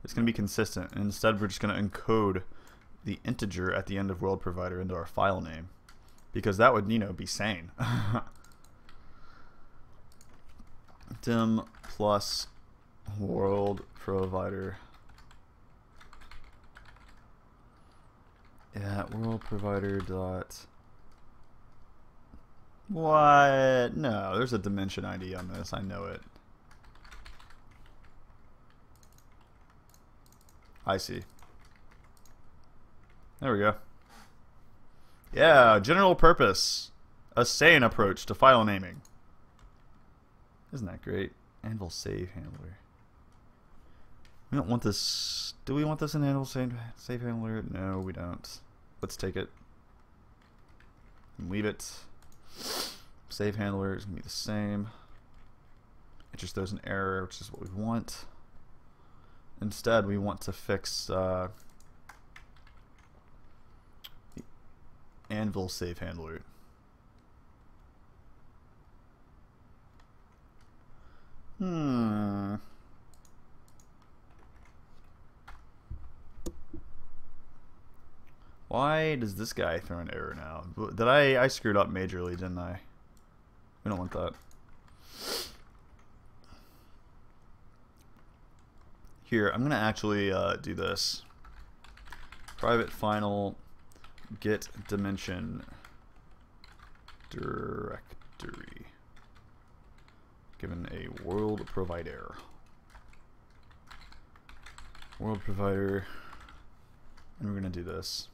It's going to be consistent. And instead, we're just going to encode the integer at the end of world provider into our file name. Because that would, you know, be sane. dim plus world provider. Yeah, world provider dot. What? No, there's a dimension ID on this. I know it. I see. There we go. Yeah, general purpose. A sane approach to file naming. Isn't that great? Anvil SafeHandler. We don't want this. Do we want this in Anvil SafeHandler? No, we don't. Let's take it. And leave it. SafeHandler is going to be the same. It just throws an error, which is what we want. Instead, we want to fix the Anvil SafeHandler. Hmm. Why does this guy throw an error now? Did I screwed up majorly, didn't I? We don't want that. Here, I'm gonna actually do this. Private final get dimension directory given a world provider. World provider, and we're gonna do this.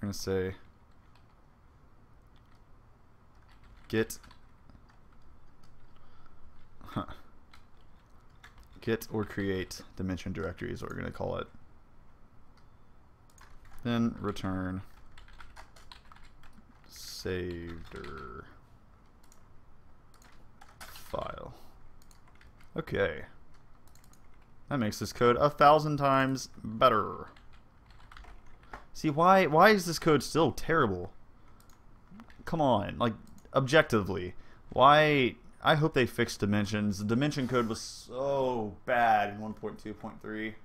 I'm gonna say get get or create dimension directory is what we're gonna call it. Then return saver file. Okay. That makes this code 1,000 times better. See, why is this code still terrible? Come on, like, objectively. Why? I hope they fixed dimensions. The dimension code was so bad in 1.2.3.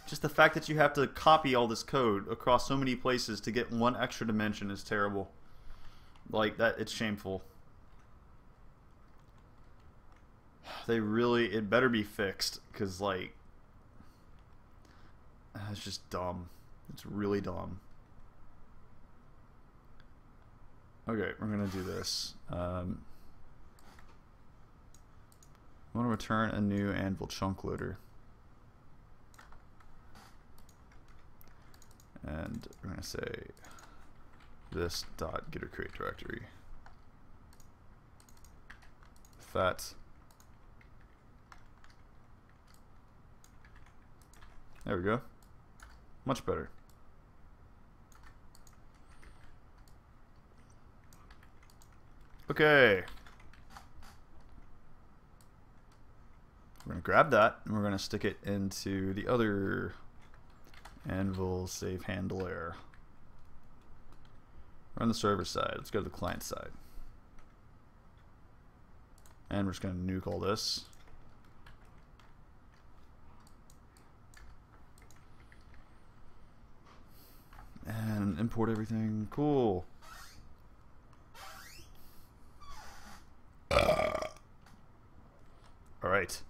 Just the fact that you have to copy all this code across so many places to get one extra dimension is terrible. Like, that, it's shameful. They really, it better be fixed, because, like, it's just dumb. It's really dumb. Okay, we're gonna do this. I want to return a new Anvil chunk loader. And we're gonna say this dot get or create directory. That. There we go. Much better. Okay. We're going to grab that and we're going to stick it into the other Anvil save handler. We're on the server side. Let's go to the client side. And we're just going to nuke all this. And import everything. Cool. All right.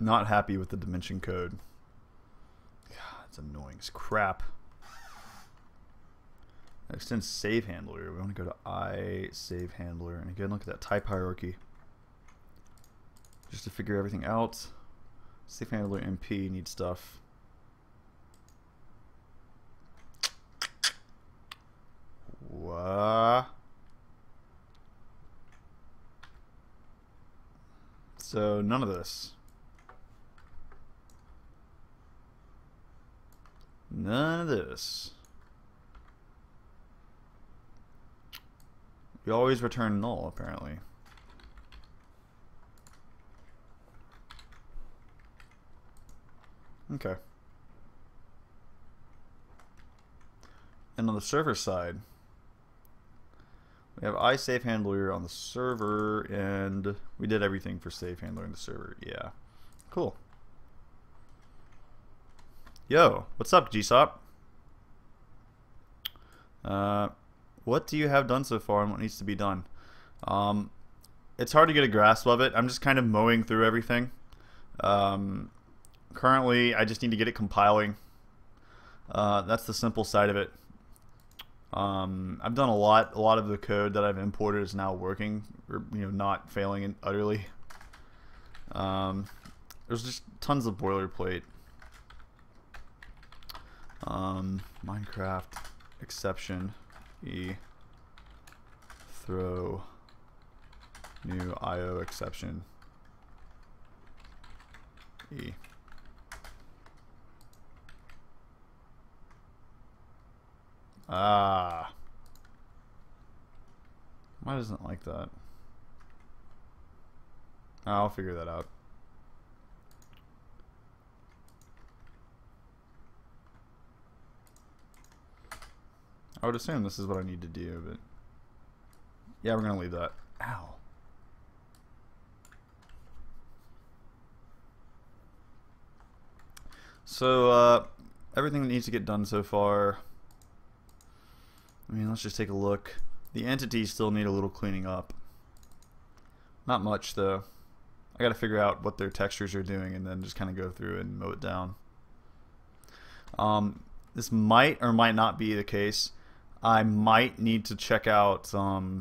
Not happy with the dimension code. God, it's annoying as crap. Extend save handler. We want to go to I save handler and again look at that type hierarchy just to figure everything out. Save handler MP needs stuff. What? So none of this. None of this. We always return null, apparently. Okay. And on the server side, we have iSafe handler on the server, and we did everything for save handler in the server. Yeah. Cool. Yo, what's up, GSOP? What do you have done so far and what needs to be done? It's hard to get a grasp of it. I'm just kind of mowing through everything. Currently, I just need to get it compiling. That's the simple side of it. I've done a lot. A lot of the code that I've imported is now working, or not failing utterly. There's just tons of boilerplate. Minecraft exception throw new IO exception. E. Ah. Why doesn't it like that? I'll figure that out. I would assume this is what I need to do, but yeah, we're gonna leave that. Ow. So, everything that needs to get done so far. I mean, let's just take a look. The entities still need a little cleaning up. Not much, though. I gotta figure out what their textures are doing and then just kind of go through and mow it down. This might or might not be the case. I might need to check out, I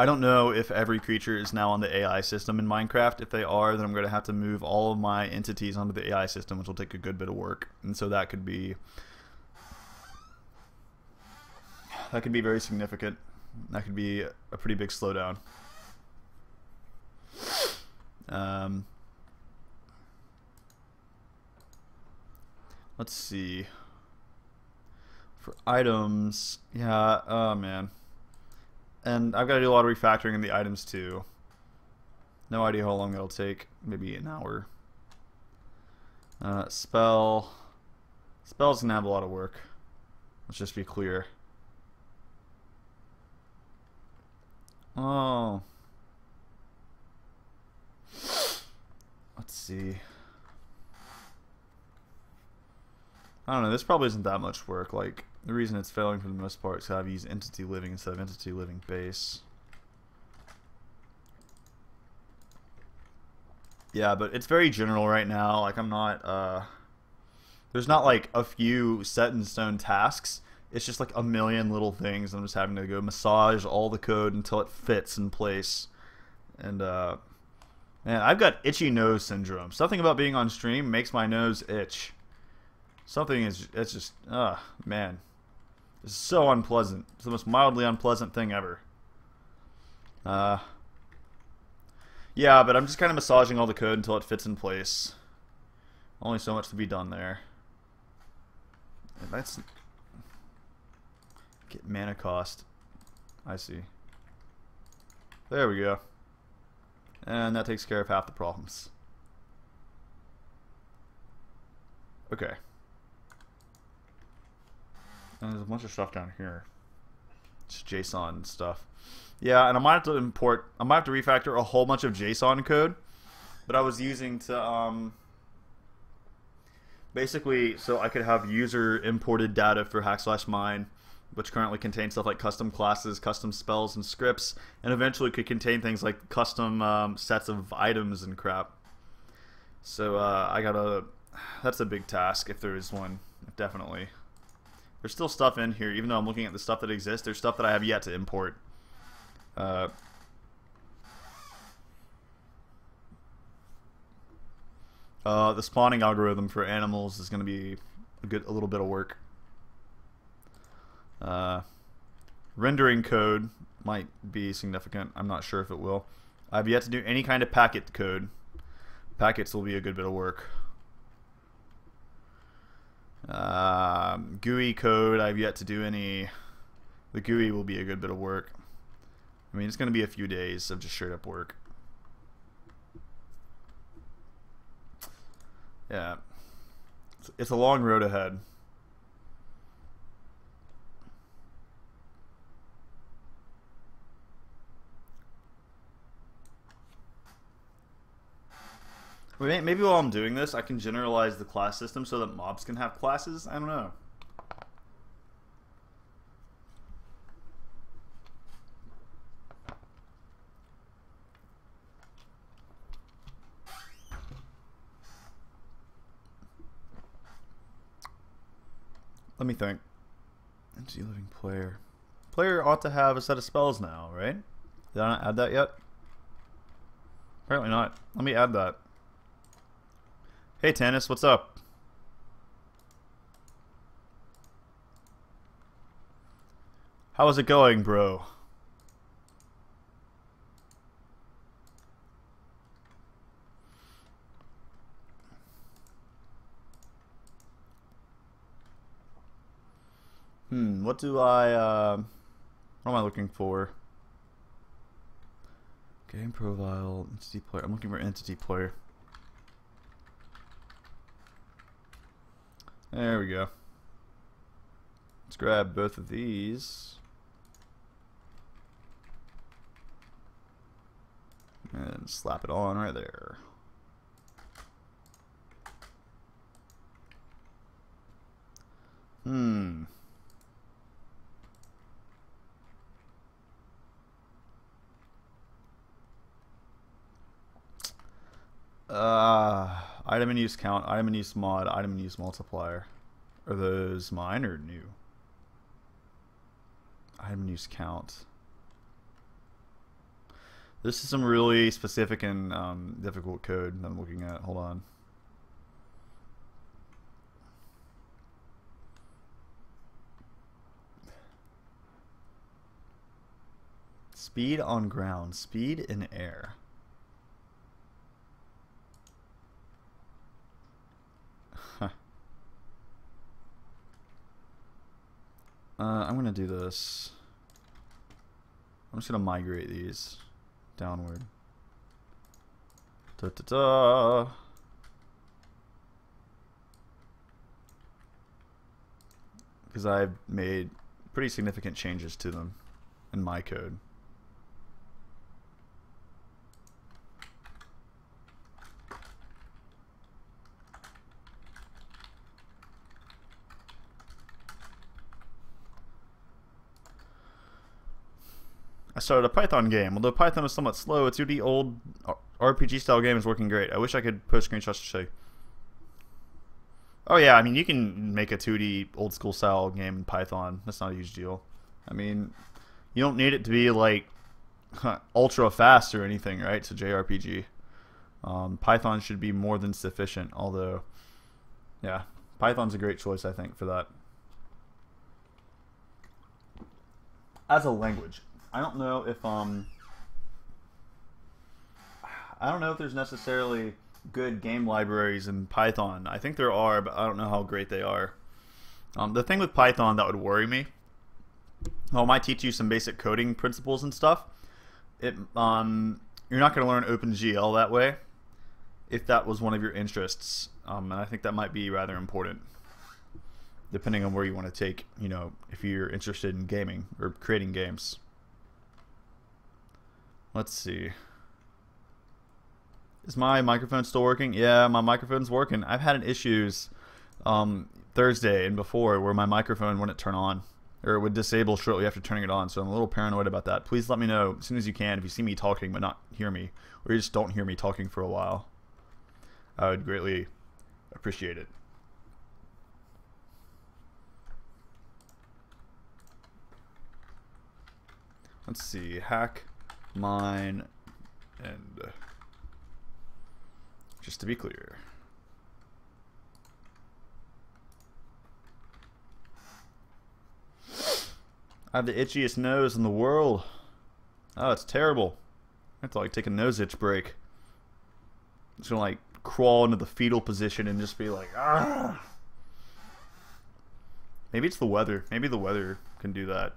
don't know if every creature is now on the AI system in Minecraft. If they are, then I'm going to have to move all of my entities onto the AI system, which will take a good bit of work. And so that could be very significant. That could be a pretty big slowdown. Let's see. For items, yeah, oh man. And I've got to do a lot of refactoring in the items too. No idea how long that'll take. Maybe an hour. Spell's gonna have a lot of work. Let's just be clear. Oh. Let's see. I don't know, this probably isn't that much work. Like, the reason it's failing for the most part is I've used entity living instead of entity living base. Yeah, but it's very general right now. Like, I'm not, there's not like a few set in stone tasks. It's just like a million little things. I'm just having to go massage all the code until it fits in place. And, man, I've got itchy nose syndrome. Something about being on stream makes my nose itch. Something is, it's just, man. It's so unpleasant. It's the most mildly unpleasant thing ever. Yeah, but I'm just kind of massaging all the code until it fits in place. Only so much to be done there. And that's... Get mana cost. I see. There we go. And that takes care of half the problems. Okay. And there's a bunch of stuff down here. Just JSON stuff. Yeah, and I might have to import, I might have to refactor a whole bunch of JSON code. But I was using to, basically, so I could have user imported data for hack/mine, which currently contains stuff like custom classes, custom spells, and scripts, and eventually could contain things like custom sets of items and crap. So I gotta, that's a big task if there is one, definitely. There's still stuff in here, even though I'm looking at the stuff that exists, there's stuff that I have yet to import. The spawning algorithm for animals is going to be a little bit of work. Rendering code might be significant. I'm not sure if it will. I've yet to do any kind of packet code. Packets will be a good bit of work. GUI code, I've yet to do any. The GUI will be a good bit of work. I mean, it's going to be a few days of just straight up work. Yeah. It's a long road ahead. Maybe while I'm doing this, I can generalize the class system so that mobs can have classes. I don't know. Let me think. Entity living player. Player ought to have a set of spells now, right? Did I not add that yet? Apparently not. Let me add that. Hey Tannis, what's up? How is it going, bro? What do I, what am I looking for? Game profile, entity player. I'm looking for entity player. There we go. Let's grab both of these. And slap it on right there. Item and use count, item and use mod, item and use multiplier. Are those mine or new? Item and use count. This is some really specific and difficult code that I'm looking at. Hold on. Speed on ground, speed in air. I'm gonna do this. I'm just gonna migrate these downward. Da da da. Because I've made pretty significant changes to them in my code. I started a Python game. Although Python is somewhat slow, a 2D old RPG style game is working great. I wish I could post screenshots to show you. Oh yeah, I mean you can make a 2D old school style game in Python. That's not a huge deal. I mean, you don't need it to be like ultra fast or anything, right? It's a JRPG. Python should be more than sufficient. Although, yeah, Python's a great choice, I think, for that. As a language, I don't know if there's necessarily good game libraries in Python. I think there are, but I don't know how great they are. The thing with Python that would worry me, well, it might teach you some basic coding principles and stuff. You're not going to learn OpenGL that way, if that was one of your interests, and I think that might be rather important, depending on where you want to take, if you're interested in gaming or creating games. Let's see. Is my microphone still working? Yeah, my microphone's working. I've had issues Thursday and before where my microphone wouldn't turn on, or it would disable shortly after turning it on, so I'm a little paranoid about that. Please let me know as soon as you can if you see me talking but not hear me, or you just don't hear me talking for a while. I would greatly appreciate it. Let's see, hack, mine, and just to be clear. I have the itchiest nose in the world. Oh, it's terrible. I have to like take a nose itch break. I'm just gonna like crawl into the fetal position and just be like, ah. Maybe it's the weather. Maybe the weather can do that.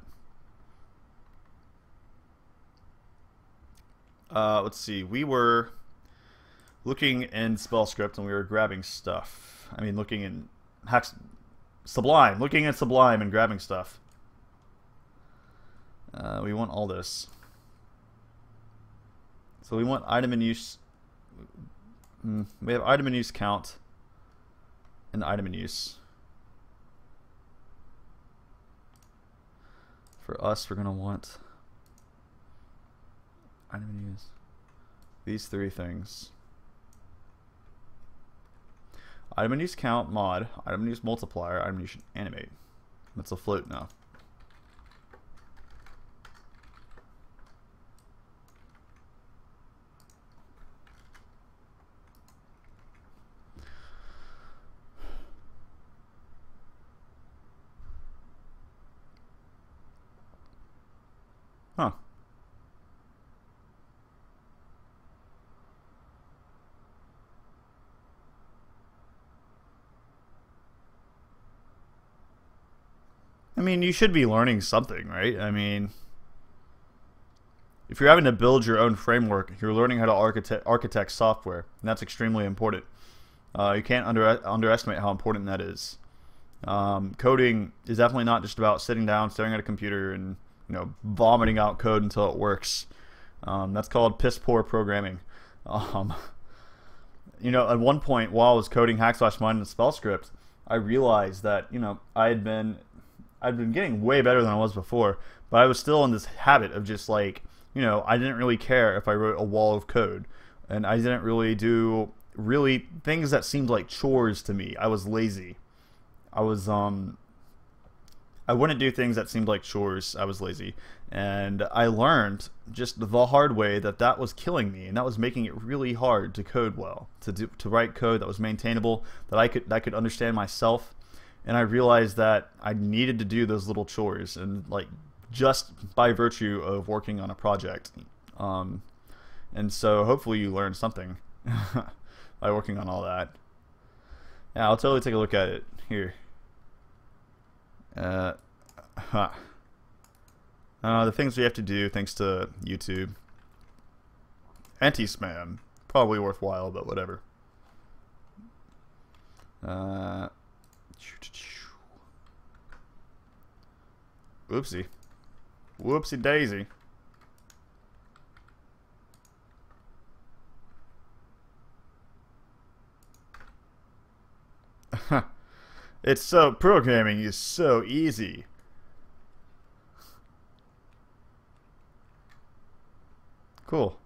Let's see. We were looking in spell script and we were grabbing stuff. I mean, looking in Sublime. Looking at Sublime and grabbing stuff. We want all this. So we want item in use. We have item in use count and item in use. For us, we're going to want item in use. These three things. Item in use count, mod. Item in use multiplier. Item in use animate. That's a float now. Huh. I mean, you should be learning something, right? I mean, if you're having to build your own framework, you're learning how to architect software, and that's extremely important. You can't underestimate how important that is. Coding is definitely not just about sitting down, staring at a computer, and vomiting out code until it works. That's called piss poor programming. At one point while I was coding /mine in spell script, I realized that I'd been getting way better than I was before, but I was still in this habit of just like I didn't really care if I wrote a wall of code, and I didn't really do things that seemed like chores to me. I was lazy. I wouldn't do things that seemed like chores. I was lazy. And I learned just the hard way that was killing me, and that was making it really hard to code well, to write code that was maintainable, that I could understand myself. And I realized that I needed to do those little chores, and like just by virtue of working on a project. And so hopefully you learned something by working on all that. Yeah, I'll totally take a look at it here. The things we have to do thanks to YouTube. Anti-spam. Probably worthwhile, but whatever. Whoopsie. Whoopsie daisy. Programming is so easy. Cool.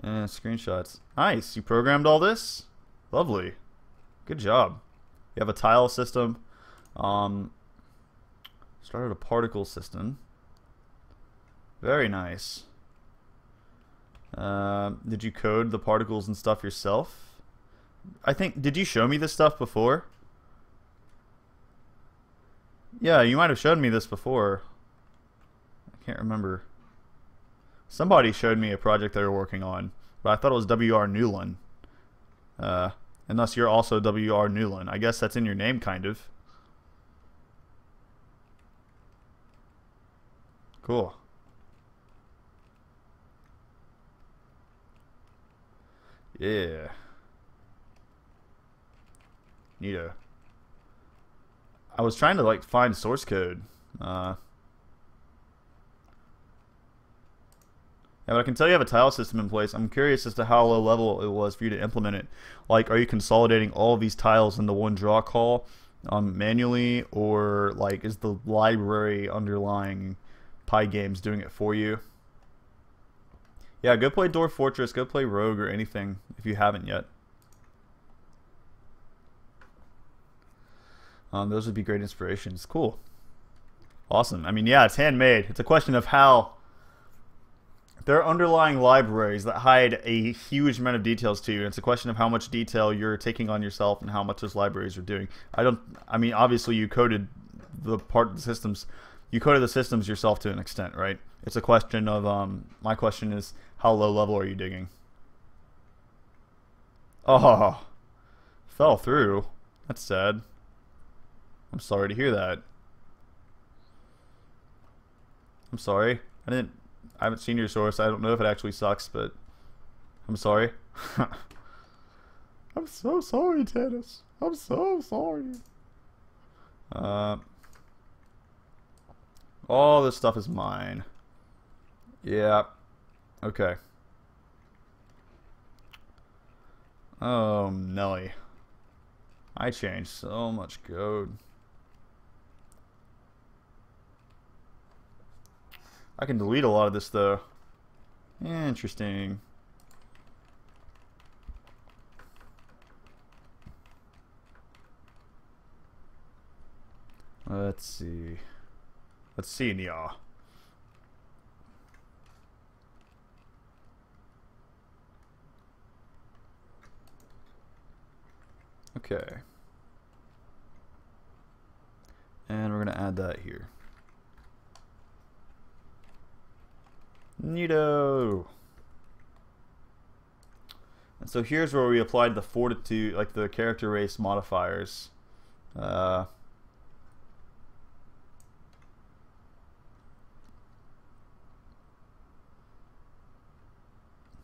And screenshots. Nice. You programmed all this? Lovely. Good job. You have a tile system. Started a particle system. Very nice. Did you code the particles and stuff yourself? Did you show me this stuff before? Yeah, you might have showed me this before. I can't remember. Somebody showed me a project they were working on, but I thought it was W.R. Newland. Unless you're also W.R. Newland. I guess that's in your name, kind of. Cool. Yeah. Neato. I was trying to like find source code. Yeah, but I can tell you have a tile system in place. I'm curious as to how low level it was for you to implement it. Like, are you consolidating all of these tiles into one draw call manually, or like is the library underlying Pygames doing it for you? Yeah, go play Dwarf Fortress, go play Rogue or anything if you haven't yet. Those would be great inspirations. Cool. Awesome. I mean, yeah, it's handmade. It's a question of how there are underlying libraries that hide a huge amount of details to you. It's a question of how much detail you're taking on yourself and how much those libraries are doing. I mean, obviously you coded the systems. You coded the systems yourself to an extent, right? It's a question of, my question is, how low level are you digging? Oh, fell through. That's sad. I'm sorry to hear that. I'm sorry. I haven't seen your source. I don't know if it actually sucks, but I'm sorry. I'm so sorry, Tennis. I'm so sorry. All this stuff is mine. Yeah. Okay. Oh, Nelly. I changed so much code. I can delete a lot of this though. Interesting. Let's see. Let's see, Nia. Okay. And we're going to add that here. Neato. And so here's where we applied the fortitude, like the character race modifiers.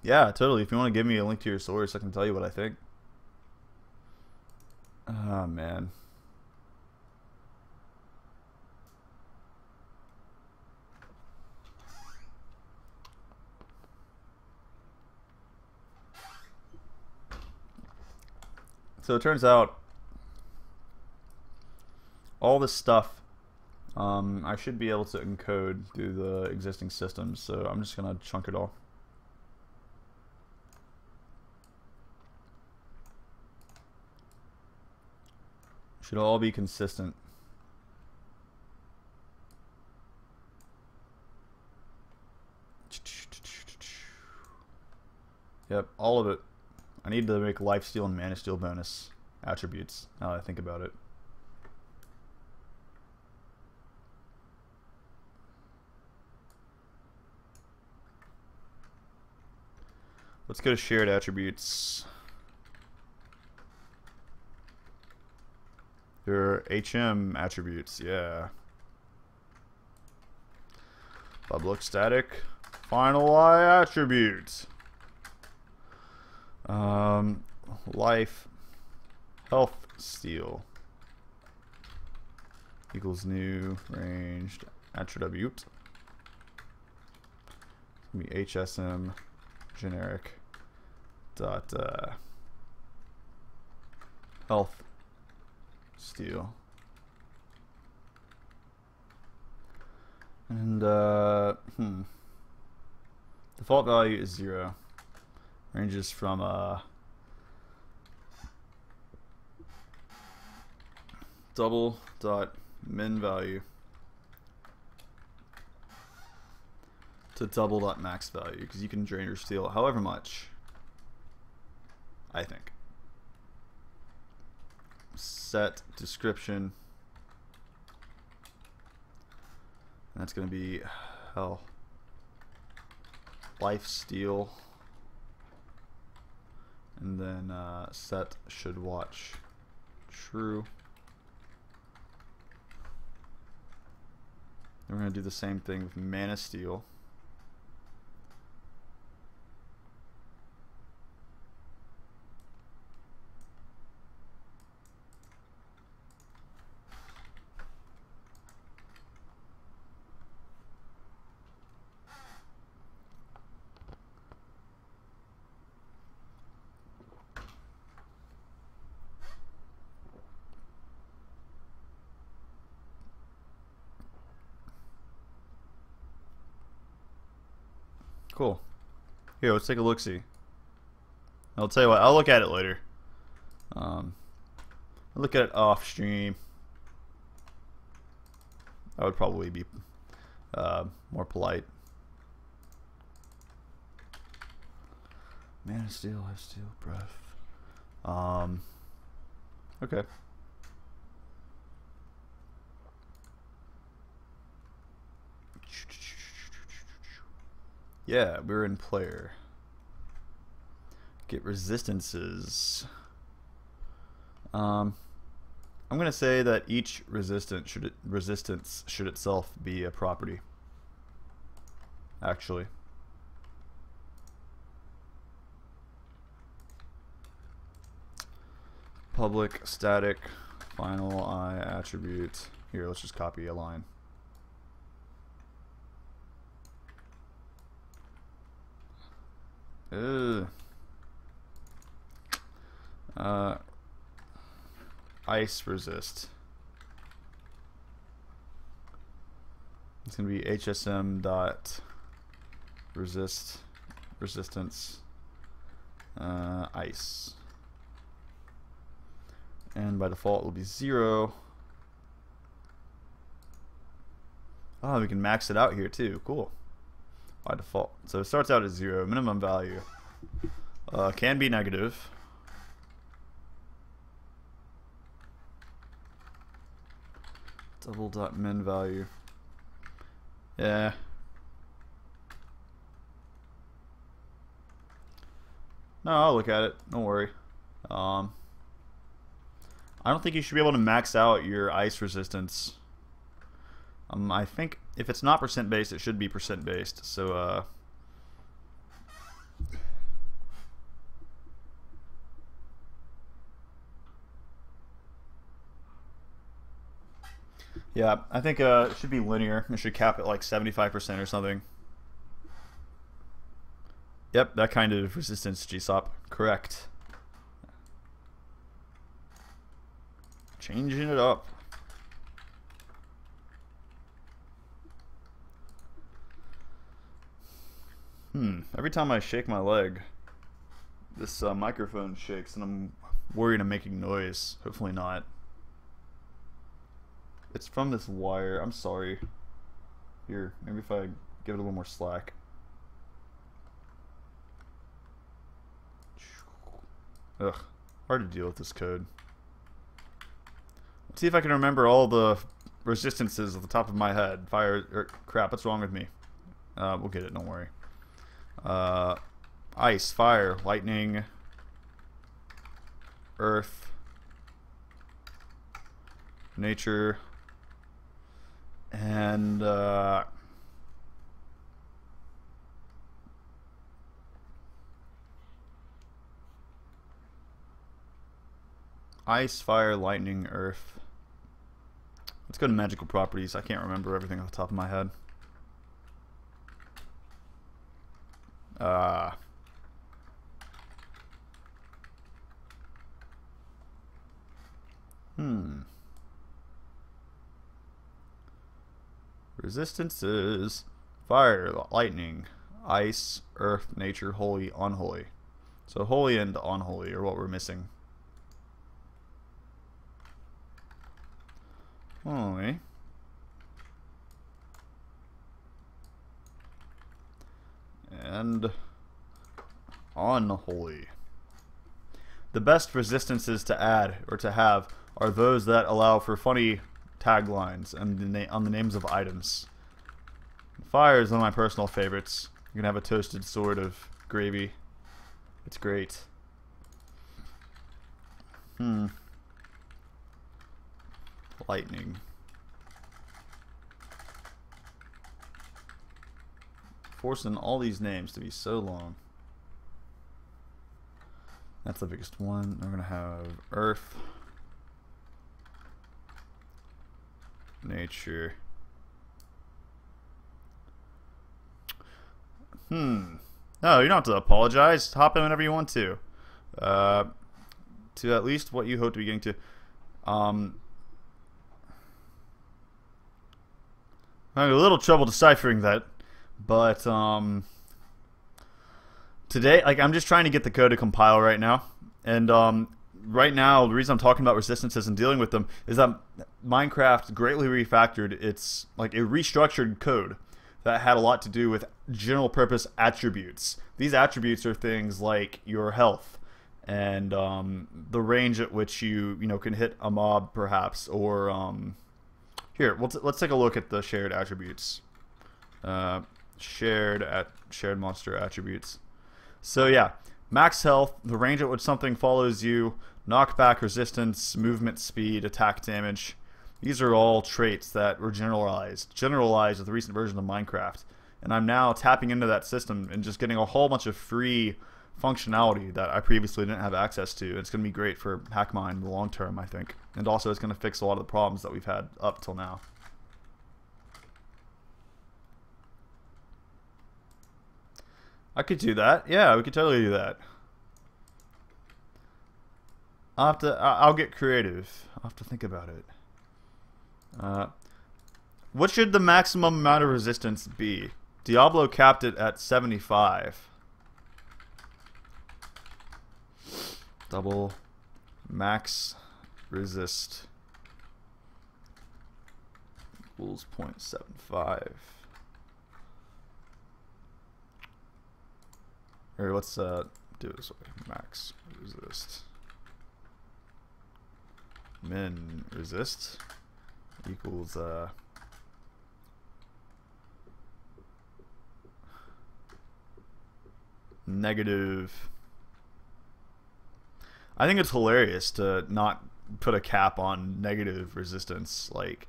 Yeah, totally. If you want to give me a link to your source, I can tell you what I think. Oh, man. So it turns out all this stuff I should be able to encode through the existing systems, so I'm just going to chunk it all. Should all be consistent. Yep, all of it. I need to make lifesteal and mana steal bonus attributes, now that I think about it. Let's go to shared attributes. There are HM attributes, yeah. Public static final I attribute. Life health steal equals new ranged attribute. It's gonna be HSM generic dot health steal, and default value is 0. Ranges from double dot min value to double dot max value, because you can drain or steal however much, I think. Set description, and that's going to be hell life steal, and then set should watch true. Then we're going to do the same thing with mana steal. Cool. Here, let's take a look-see. I'll tell you what, I'll look at it later. I'll look at it off stream. That would probably be more polite. Mana steal, life steal, breath. Okay. Yeah, we're in player. Get resistances. I'm gonna say that each resistance should itself be a property. Actually. Public static final I attribute. Here, let's just copy a line. Ice resist. It's gonna be HSM dot resistance ice, and by default it will be 0. Oh, we can max it out here too. Cool. By default, so it starts out at 0. Minimum value can be negative. Double dot min value. Yeah. No, I'll look at it. Don't worry. I don't think you should be able to max out your ice resistance. I think if it's not percent based, it should be percent based. So Yeah, I think it should be linear. It should cap at like 75% or something. Yep, that kind of resistance, GSOP. Correct. Changing it up. Every time I shake my leg, this microphone shakes and I'm worried I'm making noise. Hopefully not. It's from this wire. I'm sorry. Here, maybe if I give it a little more slack. Ugh, hard to deal with this code. Let's see if I can remember all the resistances at the top of my head. Crap, what's wrong with me? We'll get it, don't worry. Ice, fire, lightning, earth, nature, and ice, fire, lightning, earth. Let's go to magical properties. I can't remember everything off the top of my head. Resistances: fire, lightning, ice, earth, nature, holy, unholy. So holy and unholy are what we're missing. Holy. And unholy. The best resistances to add or to have are those that allow for funny taglines and on the names of items. Fire is one of my personal favorites. You can have a toasted sword of gravy. It's great. Lightning. Forcing all these names to be so long. That's the biggest one. We're gonna have earth, nature. No, you don't have to apologize. Hop in whenever you want to. To at least what you hope to be getting to. I'm having a little trouble deciphering that, but today, like, I'm just trying to get the code to compile right now, and right now the reason I'm talking about resistances and dealing with them is that Minecraft greatly refactored its, like, a restructured code that had a lot to do with general purpose attributes. These attributes are things like your health and the range at which you can hit a mob, perhaps, or here, let's take a look at the shared attributes. Shared monster attributes. So yeah, max health, the range at which something follows you, knockback, resistance, movement speed, attack damage. These are all traits that were generalized with the recent version of Minecraft. And I'm now tapping into that system and just getting a whole bunch of free functionality that I previously didn't have access to. It's going to be great for Hackmine in the long term, I think. And also it's going to fix a lot of the problems that we've had up till now. I could do that. Yeah, we could totally do that. I'll get creative. I'll have to think about it. What should the maximum amount of resistance be? Diablo capped it at 75. Double max resist equals 0.75. Or let's do it this way. Max resist min resist equals negative. I think it's hilarious to not put a cap on negative resistance. Like,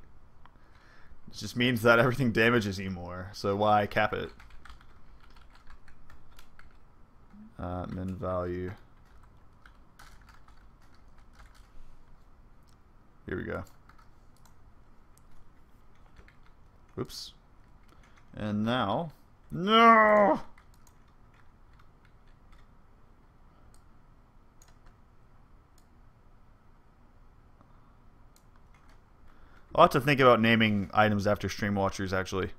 it just means that everything damages you more. So why cap it? Min value. Here we go. Oops. And now... No! I'll have to think about naming items after stream watchers, actually.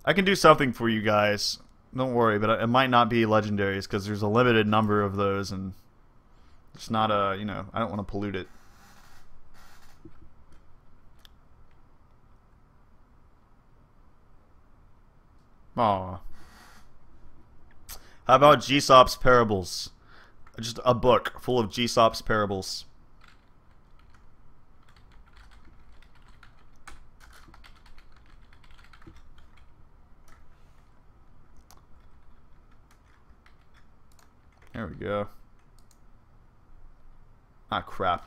I can do something for you guys. Don't worry, but it might not be legendaries because there's a limited number of those, and it's not a, you know, I don't want to pollute it. Aw. How about Aesop's Parables? Just a book full of Aesop's Parables. There we go. Ah, crap.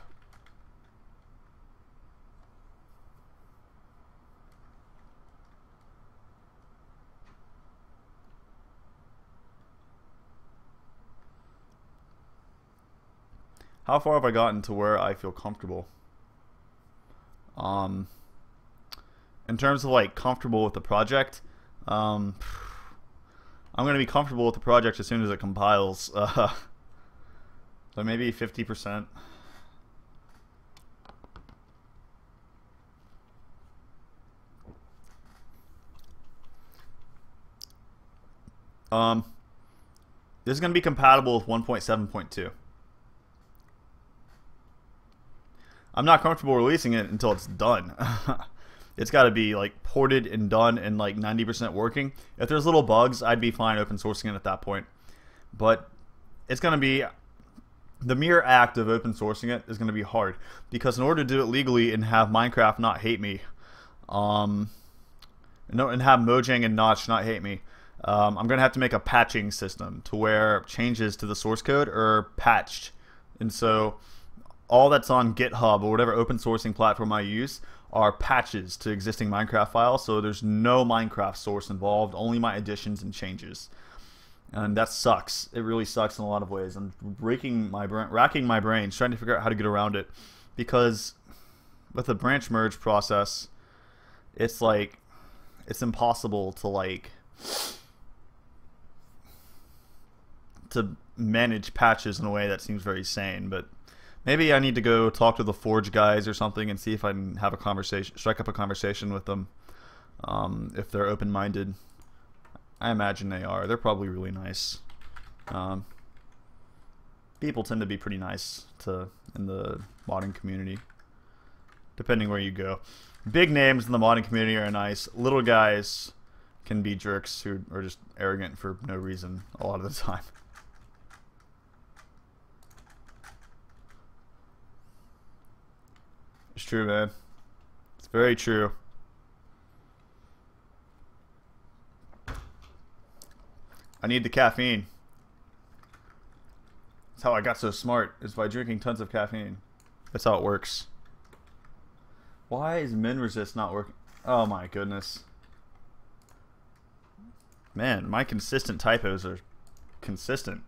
How far have I gotten to where I feel comfortable? In terms of like comfortable with the project, I'm going to be comfortable with the project as soon as it compiles. So maybe 50%. This is going to be compatible with 1.7.2. I'm not comfortable releasing it until it's done. It's got to be like ported and done and like 90% working. If there's little bugs, I'd be fine open sourcing it at that point. But it's going to be, the mere act of open sourcing it is going to be hard, because in order to do it legally and have Minecraft not hate me, and have Mojang and Notch not hate me, I'm going to have to make a patching system to where changes to the source code are patched. And so all that's on GitHub or whatever open sourcing platform I use are patches to existing Minecraft files, so there's no Minecraft source involved, only my additions and changes. And that sucks. It really sucks in a lot of ways. I'm racking my brains trying to figure out how to get around it, because with the branch merge process, it's like, it's impossible to like to manage patches in a way that seems very sane. But maybe I need to go talk to the Forge guys or something and see if I can have a conversation, strike up a conversation with them, if they're open-minded. I imagine they are. They're probably really nice. People tend to be pretty nice in the modding community, depending where you go. Big names in the modding community are nice. Little guys can be jerks who are just arrogant for no reason a lot of the time. It's true, man. It's very true. I need the caffeine. That's how I got so smart, is by drinking tons of caffeine. That's how it works. Why is MinResist not working? Oh my goodness. Man, my consistent typos are consistent.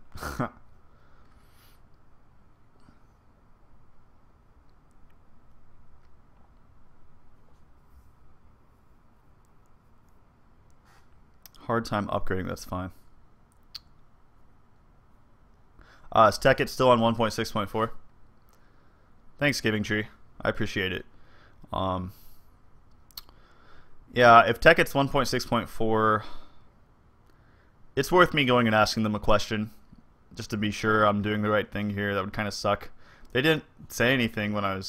Hard time upgrading, that's fine. Is Tekkit still on 1.6.4? Thanks, Giving Tree. I appreciate it. Yeah, if Tekkit's 1.6.4, it's worth me going and asking them a question, just to be sure I'm doing the right thing here. That would kind of suck. They didn't say anything when I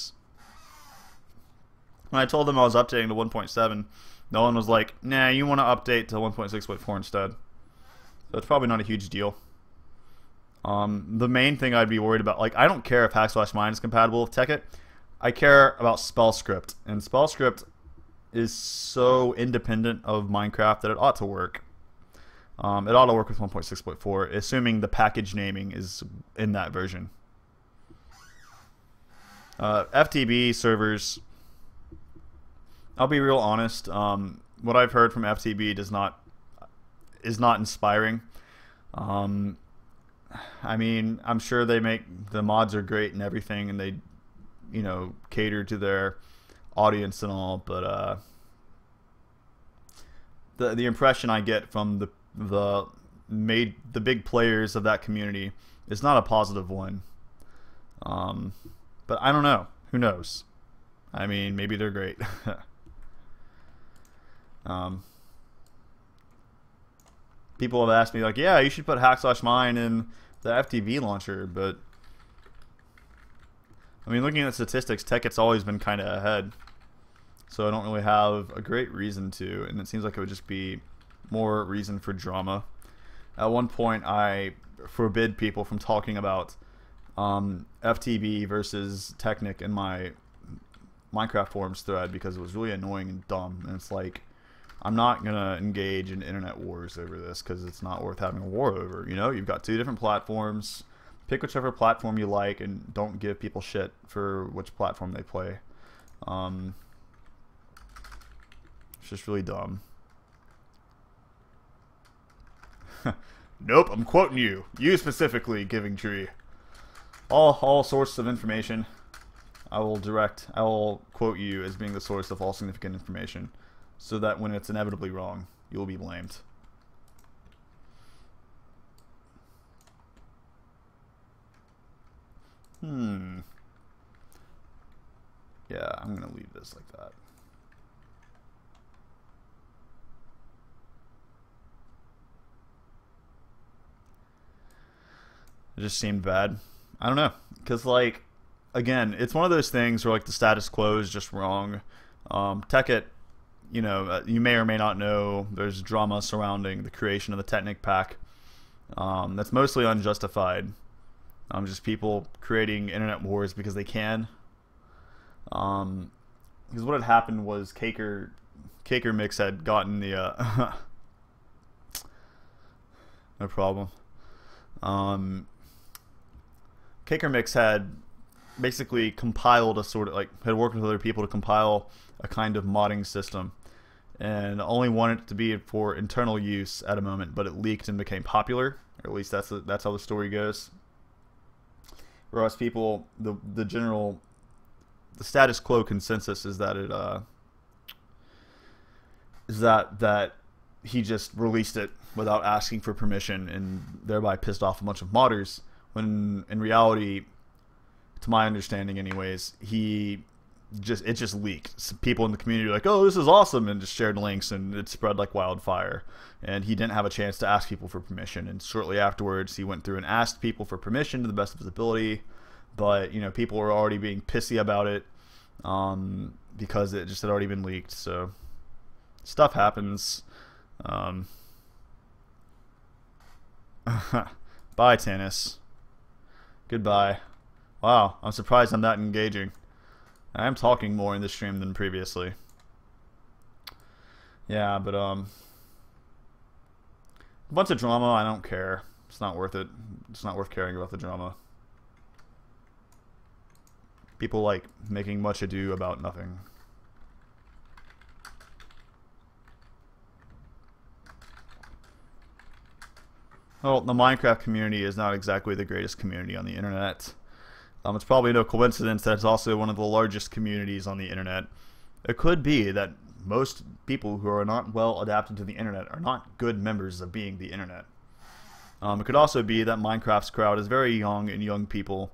told them I was updating to 1.7. No one was like, nah, you want to update to 1.6.4 instead. So it's probably not a huge deal. The main thing I'd be worried about, like, I don't care if /mine is compatible with Tekkit. I care about SpellScript. And SpellScript is so independent of Minecraft that it ought to work. It ought to work with 1.6.4, assuming the package naming is in that version. FTB servers, I'll be real honest. What I've heard from FTB is not inspiring. I mean, I'm sure the mods are great and everything, and they, you know, cater to their audience and all, but the impression I get from the the big players of that community is not a positive one. But I don't know. Who knows? I mean, maybe they're great. People have asked me like, yeah, you should put Hack/Mine in the FTV launcher, but I mean, looking at the statistics, Tekkit's always been kind of ahead, so I don't really have a great reason to, and it seems like it would just be more reason for drama. At one point, I forbid people from talking about FTV versus Technic in my Minecraft forums thread because it was really annoying and dumb, and it's like, I'm not gonna engage in internet wars over this because it's not worth having a war over. You know, you've got two different platforms. Pick whichever platform you like, and don't give people shit for which platform they play. It's just really dumb. Nope, I'm quoting you. You specifically, Giving Tree. All sources of information, I will quote you as being the source of all significant information, so that when it's inevitably wrong, you will be blamed. Yeah, I'm gonna leave this like that. It just seemed bad. I don't know, because like, again, it's one of those things where like the status quo is just wrong. Tekkit, you know, you may or may not know there's drama surrounding the creation of the Technic pack. That's mostly unjustified. Just people creating internet wars because they can. Because what had happened was Caker Mix had gotten the no problem. Caker Mix had basically compiled a sort of like had worked with other people to compile a kind of modding system, and only wanted it to be for internal use at a moment, but it leaked and became popular, or at least that's how the story goes. Whereas people, the status quo consensus is that it that he just released it without asking for permission and thereby pissed off a bunch of modders, when in reality, to my understanding anyways, it just leaked. Some people in the community were like, oh, this is awesome, and just shared links, and it spread like wildfire. And he didn't have a chance to ask people for permission, and shortly afterwards he went through and asked people for permission to the best of his ability, but you know, people were already being pissy about it because it just had already been leaked. So stuff happens. Bye, Tannis. Goodbye. Wow, I'm surprised I'm that engaging. I am talking more in this stream than previously. Yeah, but a bunch of drama, I don't care. It's not worth it. It's not worth caring about the drama. People like making much ado about nothing. Well, the Minecraft community is not exactly the greatest community on the internet. It's probably no coincidence that it's also one of the largest communities on the internet. It could be that most people who are not well adapted to the internet are not good members of being the internet. It could also be that Minecraft's crowd is very young and young people.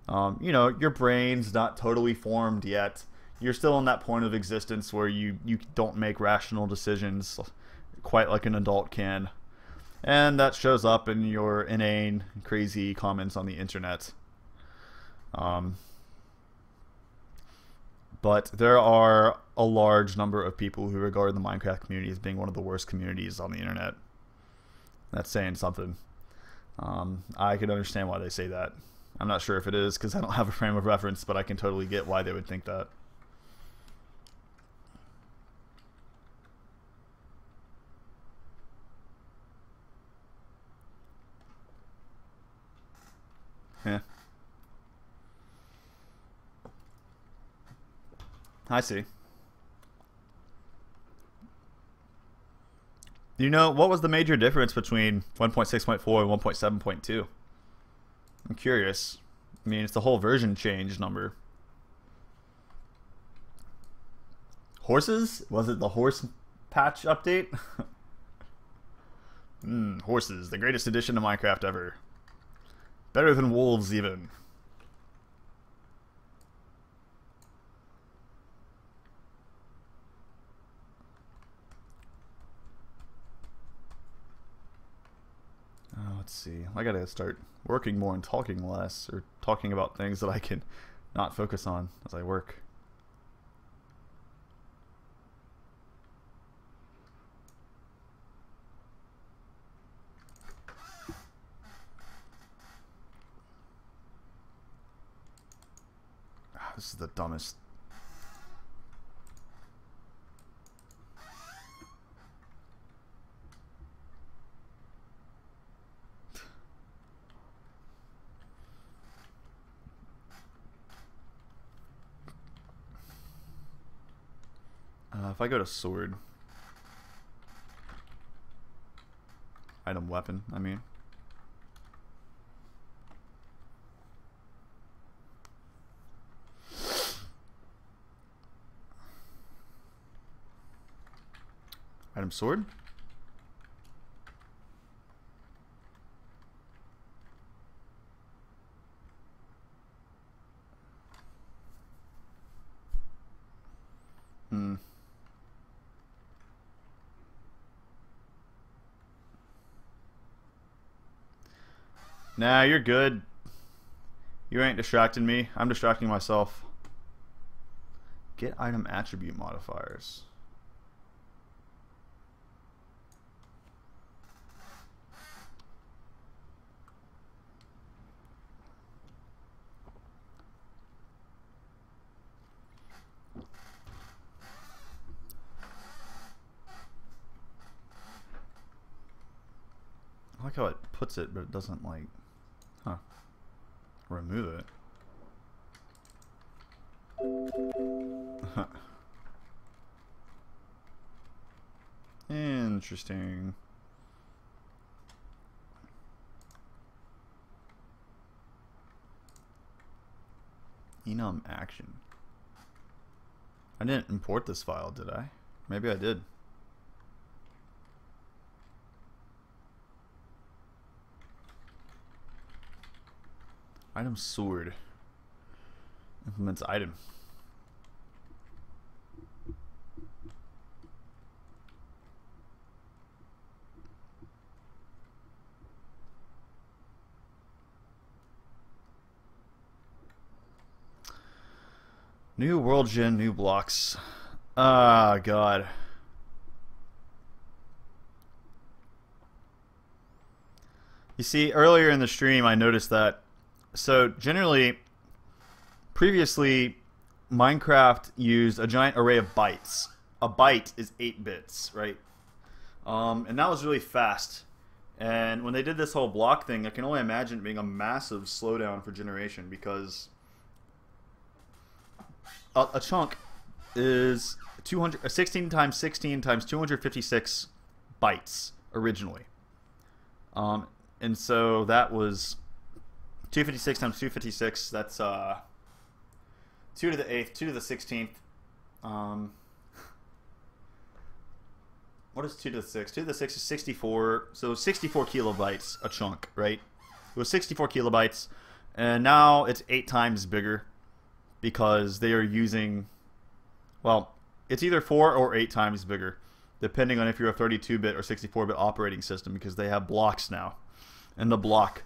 You know, your brain's not totally formed yet. You're still in that point of existence where you don't make rational decisions quite like an adult can. And that shows up in your inane, crazy comments on the internet. But there are a large number of people who regard the Minecraft community as being one of the worst communities on the internet. That's saying something. I can understand why they say that. I'm not sure if it is because I don't have a frame of reference, but I can totally get why they would think that. Yeah. I see. You know, what was the major difference between 1.6.4 and 1.7.2? I'm curious. I mean, it's the whole version change number. Horses? Was it the horse patch update? Horses, the greatest addition to Minecraft ever. Better than wolves, even. Let's see. I gotta start working more and talking less, or talking about things that I can not focus on as I work. This is the dumbest. If I go to sword, item weapon, I mean. Item sword? Nah, you're good. You ain't distracting me. I'm distracting myself. Get item attribute modifiers. I like how it puts it, but it doesn't, like, remove it. Interesting. Enum action. I didn't import this file, did I? Maybe I did. Item sword. Implements item. New world gen, new blocks. Ah, God. You see, earlier in the stream I noticed that. So generally, previously, Minecraft used a giant array of bytes. A byte is 8 bits, right? And that was really fast. And when they did this whole block thing, I can only imagine it being a massive slowdown for generation, because a chunk is 16 times 16 times 256 bytes originally. And so that was 256 times 256, that's 2 to the 8th, 2 to the 16th. What is 2 to the 6th? 2 to the 6th is 64, so 64 kilobytes a chunk, right? It was 64 kilobytes, and now it's 8 times bigger because they are using, well, it's either 4 or 8 times bigger, depending on if you're a 32-bit or 64-bit operating system, because they have blocks now. And the block,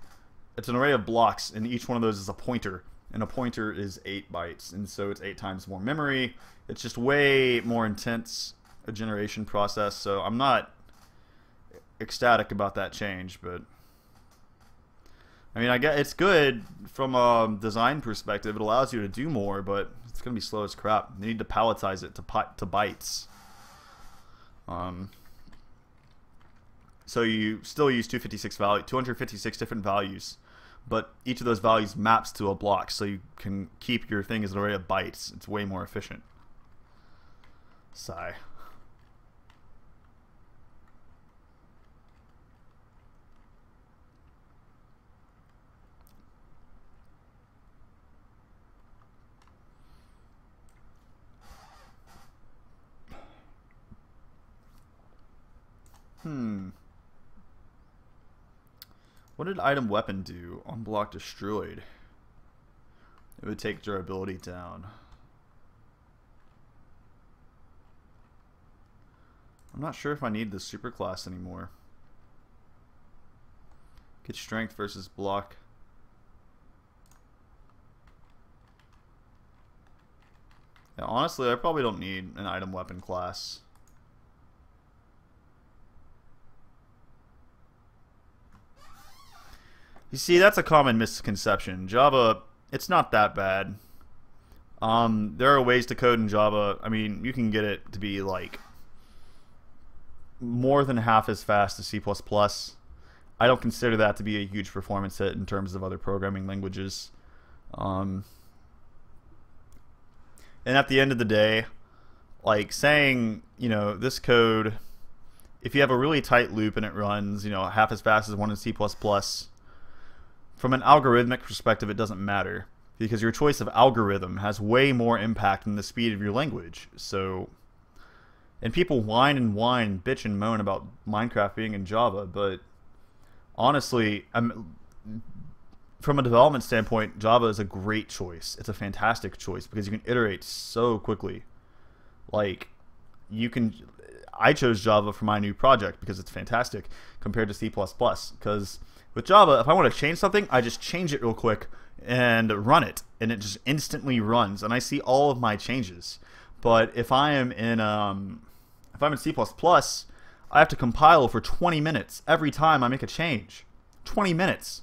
it's an array of blocks, and each one of those is a pointer, and a pointer is 8 bytes, and so it's 8 times more memory. It's just way more intense a generation process, so I'm not ecstatic about that change, but I mean, I guess it's good from a design perspective. It allows you to do more, but it's gonna be slow as crap. They need to palletize it to bytes. So you still use 256 different values, but each of those values maps to a block, so you can keep your thing as an array of bytes. It's way more efficient. Sigh. What did item weapon do on block destroyed? It would take durability down. I'm not sure if I need the super class anymore. Get strength versus block. Yeah, honestly, I probably don't need an item weapon class. You see, that's a common misconception. Java, it's not that bad. There are ways to code in Java. I mean, you can get it to be like more than half as fast as C++. I don't consider that to be a huge performance hit in terms of other programming languages. And at the end of the day, like saying, you know, this code, if you have a really tight loop and it runs, you know, half as fast as one in C++, from an algorithmic perspective, it doesn't matter because your choice of algorithm has way more impact than the speed of your language. So, and people whine and bitch and moan about Minecraft being in Java, but honestly, from a development standpoint, Java is a great choice. It's a fantastic choice because you can iterate so quickly. Like, I chose Java for my new project because it's fantastic compared to C++. Because with Java, if I want to change something, I just change it real quick and run it, and it just instantly runs, and I see all of my changes. But if I am in C++, I have to compile for 20 minutes every time I make a change. 20 minutes.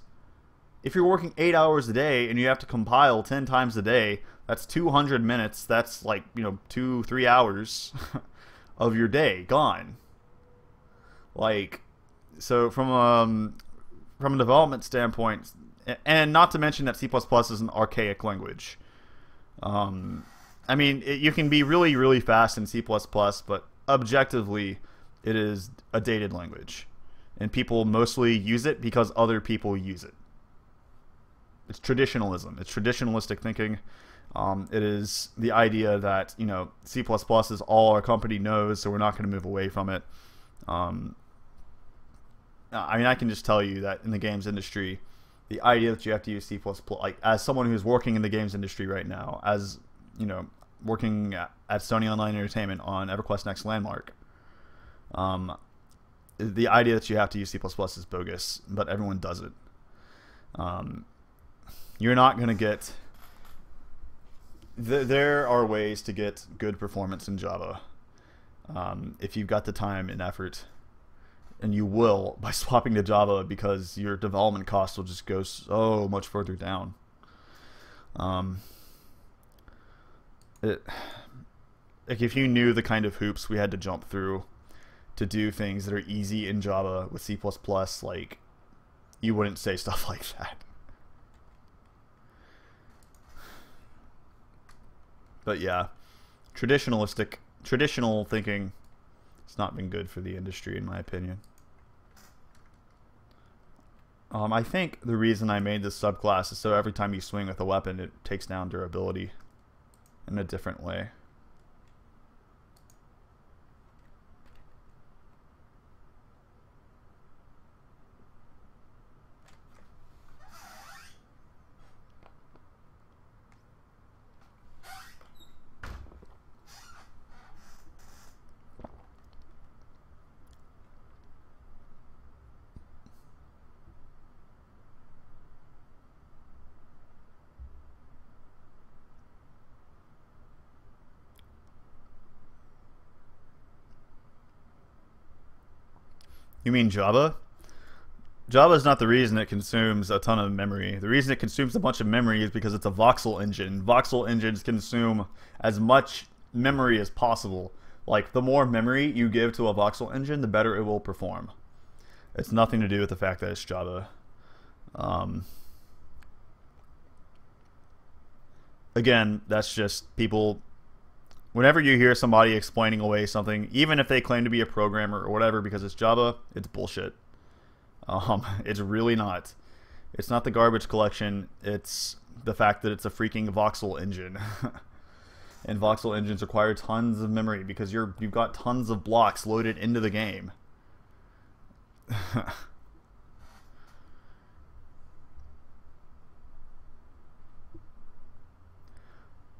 If you're working 8 hours a day and you have to compile 10 times a day, that's 200 minutes. That's like, you know, 2-3 hours of your day gone. Like, so from a development standpoint, and not to mention that C++ is an archaic language. I mean, you can be really, really fast in C++, but objectively, it is a dated language. And people mostly use it because other people use it. It's traditionalism. It's traditionalistic thinking. It is the idea that, you know, C++ is all our company knows, so we're not going to move away from it. I mean, I can just tell you that in the games industry, the idea that you have to use C++, like as someone who's working in the games industry right now, as, you know, working at Sony Online Entertainment on EverQuest Next Landmark, the idea that you have to use C++ is bogus, but everyone does it. You're not going to get... There are ways to get good performance in Java if you've got the time and effort, and you will by swapping to Java because your development costs will just go so much further down. Like if you knew the kind of hoops we had to jump through to do things that are easy in Java with C++, like, you wouldn't say stuff like that. But yeah, traditional thinking, it's not been good for the industry in my opinion. I think the reason I made this subclass is so every time you swing with a weapon, it takes down durability in a different way. You mean Java? Java is not the reason it consumes a ton of memory. The reason it consumes a bunch of memory is because it's a voxel engine. Voxel engines consume as much memory as possible. Like, the more memory you give to a voxel engine, the better it will perform. It's nothing to do with the fact that it's Java. Again, that's just people... Whenever you hear somebody explaining away something, even if they claim to be a programmer or whatever because it's Java, it's bullshit. It's really not. It's not the garbage collection. It's the fact that it's a freaking voxel engine. And voxel engines require tons of memory because you've got tons of blocks loaded into the game.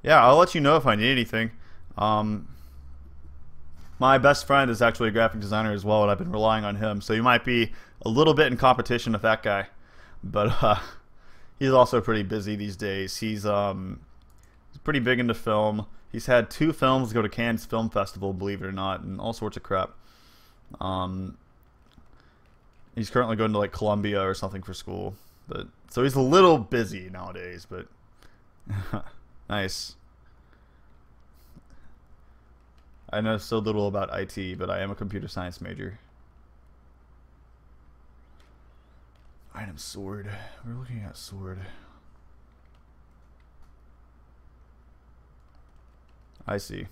Yeah, I'll let you know if I need anything. Um, my best friend is actually a graphic designer as well, and I've been relying on him. So you might be a little bit in competition with that guy, but he's also pretty busy these days. He's pretty big into film. He's had 2 films go to Cannes Film Festival, believe it or not, and all sorts of crap. He's currently going to like Columbia or something for school, but so he's a little busy nowadays. But nice. I know so little about IT, but I am a computer science major. Item sword. We're looking at sword. I see.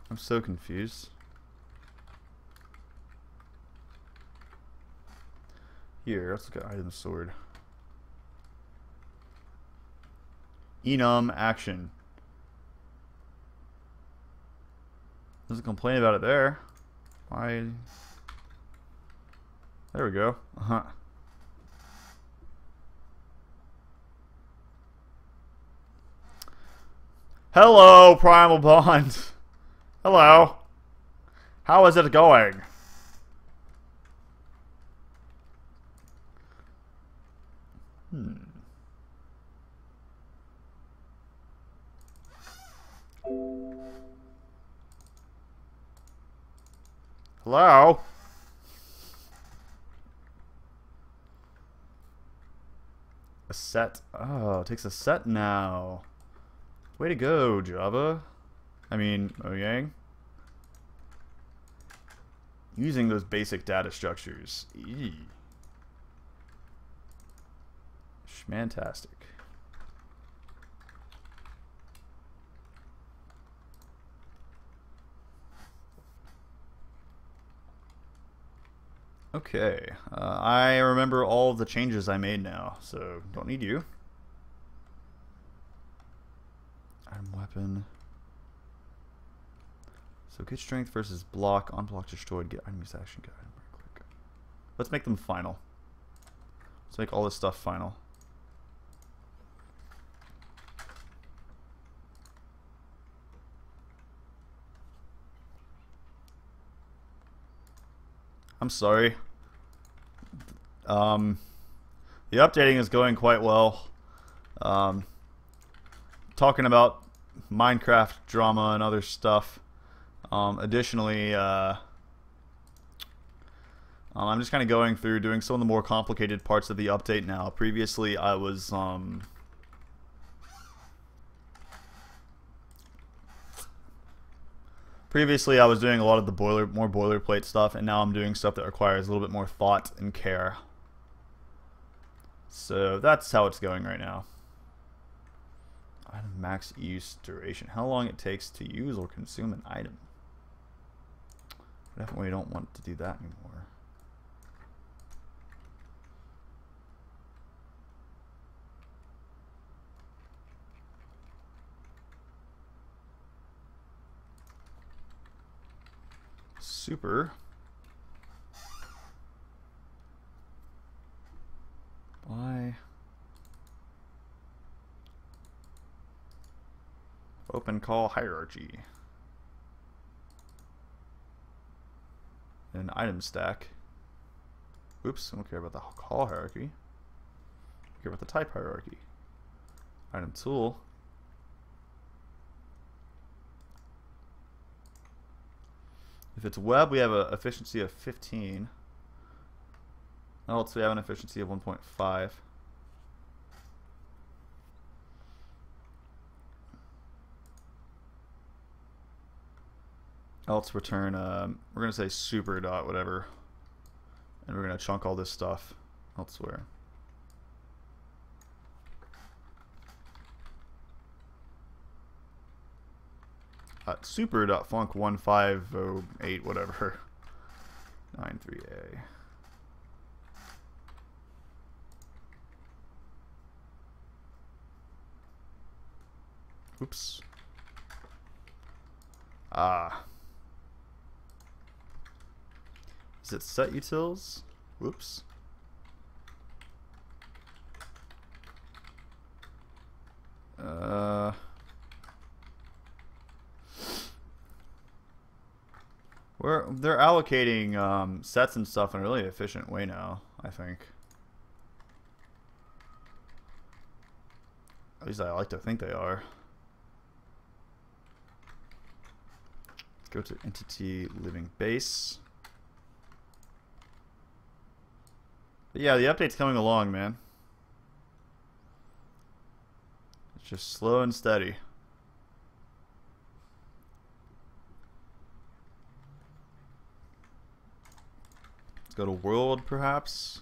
I'm so confused. Here, let's look at item sword. Enum action. Doesn't complain about it there. Why? There we go. Hello, Primal Bond. Hello. How is it going? Hello? A set. Oh, it takes a set now. Way to go, Java. I mean, Mojang. Using those basic data structures. Eee. Schmantastic. Okay, I remember all of the changes I made now, so don't need you. Item weapon. So get strength versus block, on block destroyed, get item use action, get item right click. Let's make them final. Let's make all this stuff final. I'm sorry. The updating is going quite well. Talking about Minecraft drama and other stuff. Additionally, I'm just kind of going through doing some of the more complicated parts of the update now. Previously, I was doing a lot of the more boilerplate stuff, and now I'm doing stuff that requires a little bit more thought and care. So that's how it's going right now. Item max use duration. How long it takes to use or consume an item. Definitely don't want to do that anymore. Super. By open call hierarchy. An item stack. Oops, I don't care about the call hierarchy. I care about the type hierarchy. Item tool. If it's web, we have an efficiency of 15. Else we have an efficiency of 1.5. Else return, we're going to say super dot whatever. And we're going to chunk all this stuff elsewhere. super.func1508 whatever 93A. Oops. Is it set utils? Whoops. They're allocating sets and stuff in a really efficient way now, I think. At least I like to think they are. Let's go to entity living base. But yeah, the update's coming along, man. It's just slow and steady. Let's go to world, perhaps.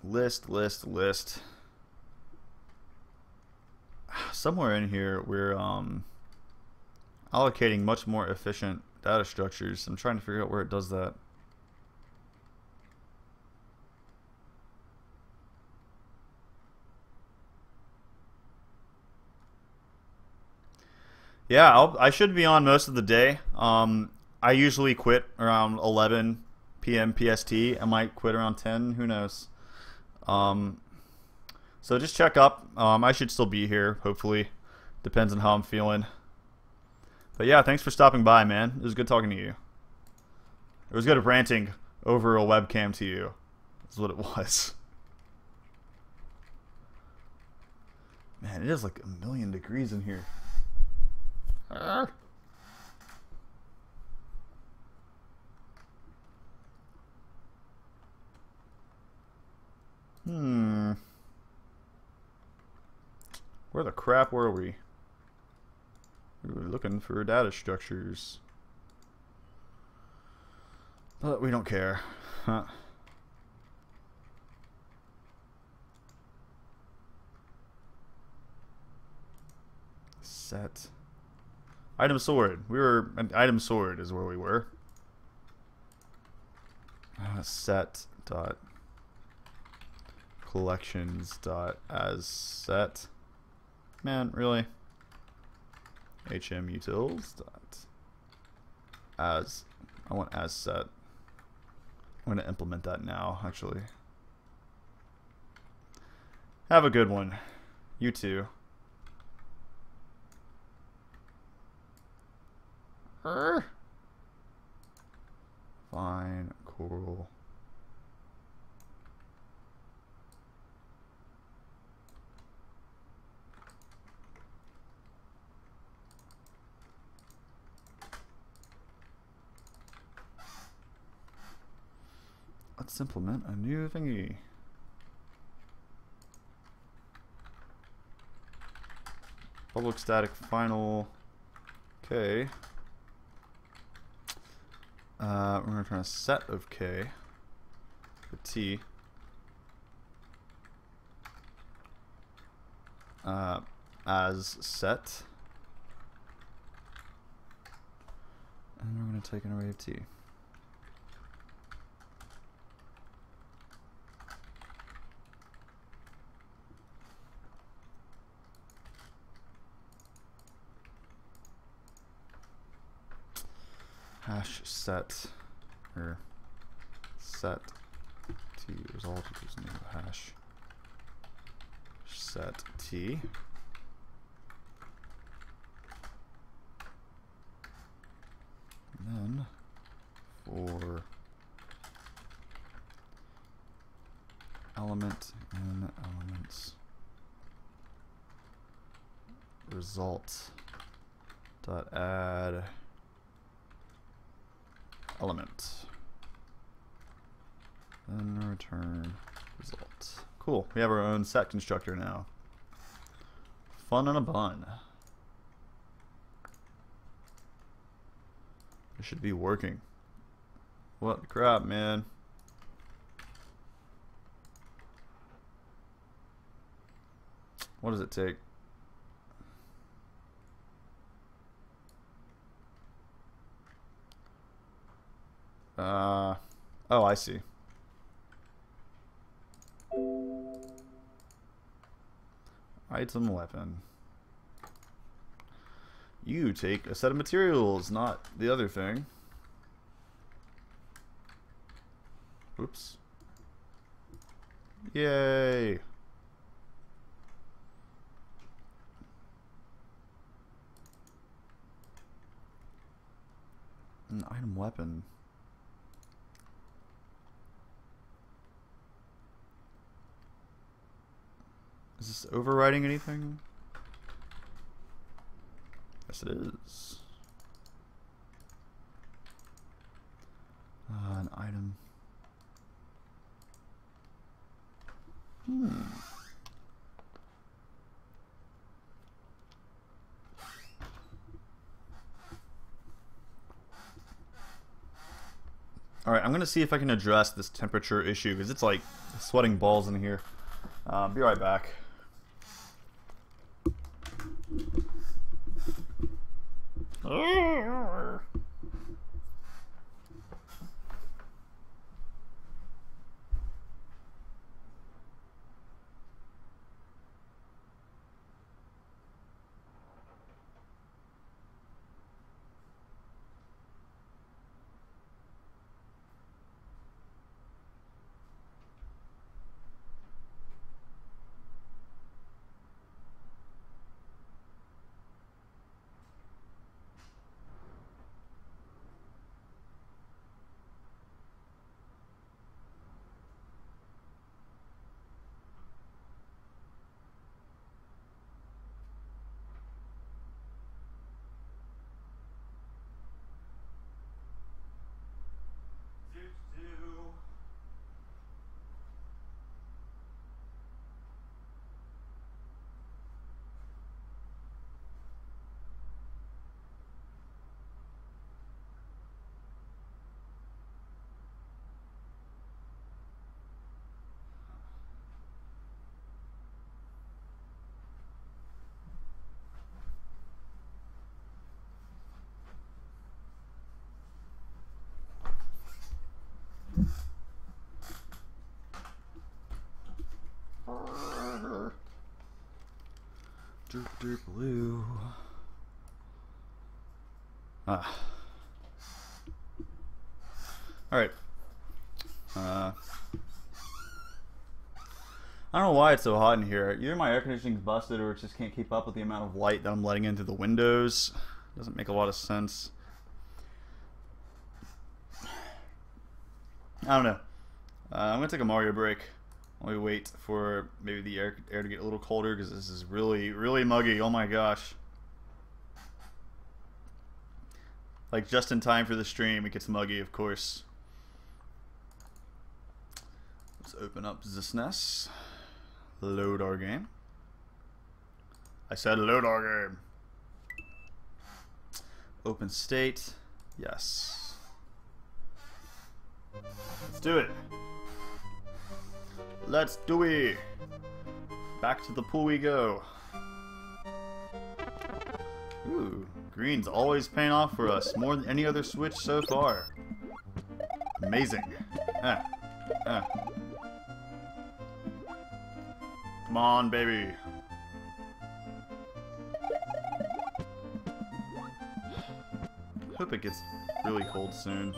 List. Somewhere in here, we're allocating much more efficient data structures. I'm trying to figure out where it does that. Yeah, I should be on most of the day. I usually quit around 11 p.m. PST. I might quit around 10. Who knows? So just check up. I should still be here, hopefully. Depends on how I'm feeling. But yeah, thanks for stopping by, man. It was good talking to you. It was good ranting over a webcam to you. That's what it was. Man, it is like 1,000,000 degrees in here. Where the crap were we? We were looking for data structures. But we don't care. Huh. Set. Item sword. We were an item sword is where we were. Set dot collections dot as set. Man, really? HM utils dot as. I want as set. I'm gonna implement that now, actually. Have a good one. You too. Fine, cool. Let's implement a new thingy. Public static final. Okay. We're going to turn a set of K for T as set. And we're going to take an array of T. Hash set or set T result equals new hash set T. And then for element in elements result dot add element. Then return result. Cool. We have our own set constructor now. Fun in a bun. It should be working. What crap, man. What does it take? Oh, I see. Item weapon. You take a set of materials, not the other thing. Oops. Yay! An item weapon. Is this overriding anything? Yes, it is. An item. Alright, I'm gonna see if I can address this temperature issue, because it's like sweating balls in here. Be right back. Derp derp blue. Alright. I don't know why it's so hot in here. Either my air conditioning's busted or it just can't keep up with the amount of light that I'm letting into the windows. Doesn't make a lot of sense. I don't know. I'm gonna take a Mario break while we wait for maybe the air to get a little colder, because this is really, really muggy. Oh my gosh. Like just in time for the stream, it gets muggy, of course. Let's open up this NES. Load our game. I said load our game. Open state. Yes. Let's do it. Let's do it. Back to the pool we go. Ooh, green's always paying off for us, more than any other Switch so far. Amazing. Come on, baby. Hope it gets really cold soon.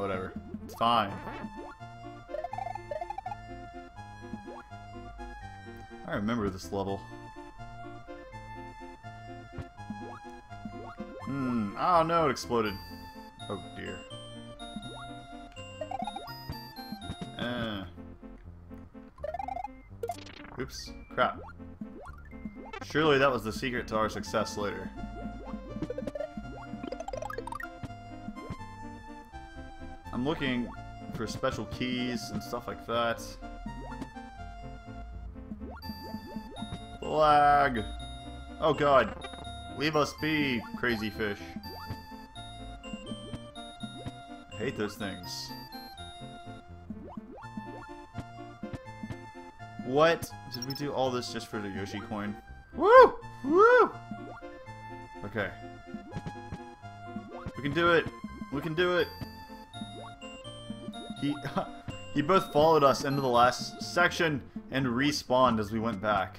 Whatever. It's fine. I remember this level. Oh no, it exploded. Oh dear. Oops. Crap. Surely that was the secret to our success later. I'm looking for special keys and stuff like that. Lag! Oh god. Leave us be, crazy fish. hate those things. What? Did we do all this just for the Yoshi coin? Woo! Woo! Okay. We can do it! We can do it! He both followed us into the last section and respawned as we went back.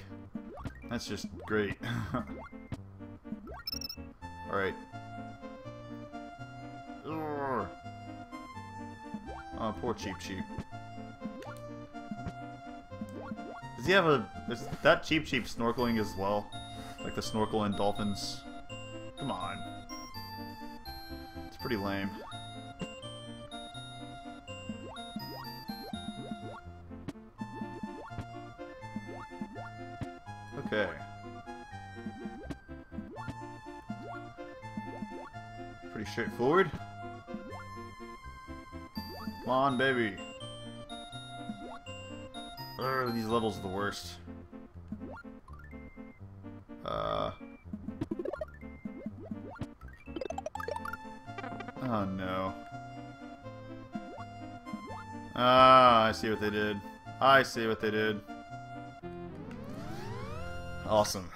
That's just great. Alright. Oh, poor Cheep Cheep. Does he have a... Is that Cheep Cheep snorkeling as well? Like the snorkel in Dolphins? Come on. It's pretty lame. Okay. Pretty straightforward. Come on, baby. These levels are the worst. Oh no. Ah, I see what they did. I see what they did. Awesome.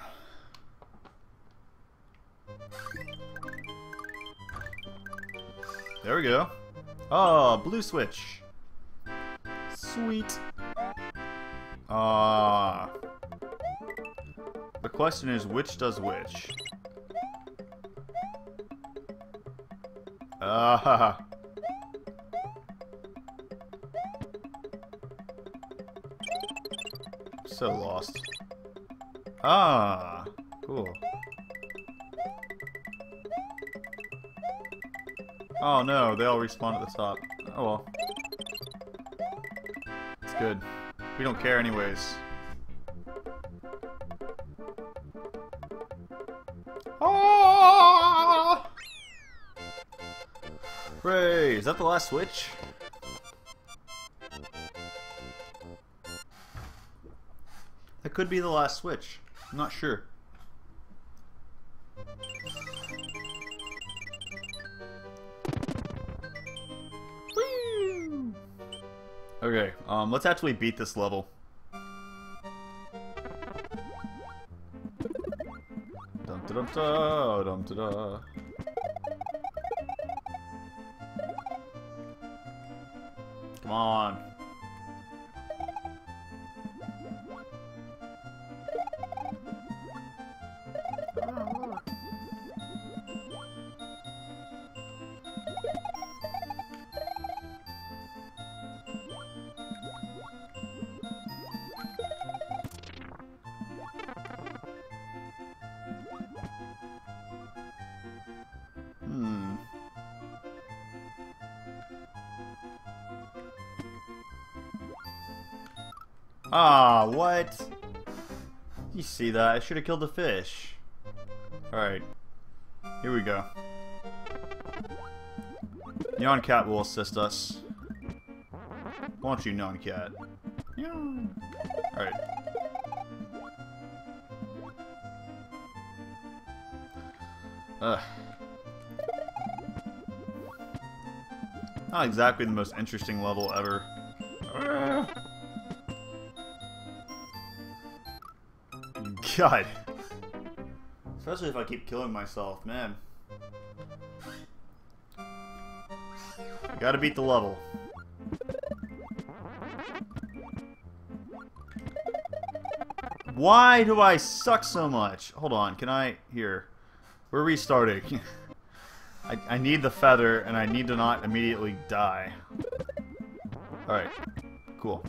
There we go. Oh, blue switch. Sweet. Ah. The question is, which does which? Ah. So lost. Ah, cool. Oh no, they all respawn at the top. Oh well. It's good. We don't care anyways. Ah! Hooray! Is that the last switch? That could be the last switch. I'm not sure. Woo! Okay, let's actually beat this level. Dum da dum da dum da da. Come on. Ah, what? You see that? I should have killed the fish. Alright. Here we go. Neon Cat will assist us. Won't you, Neon Cat? Alright. Ugh. Not exactly the most interesting level ever. God. Especially if I keep killing myself, man. Gotta beat the level. Why do I suck so much? Hold on, can I... Here. We're restarting. I need the feather, and I need to not immediately die. Alright. Cool.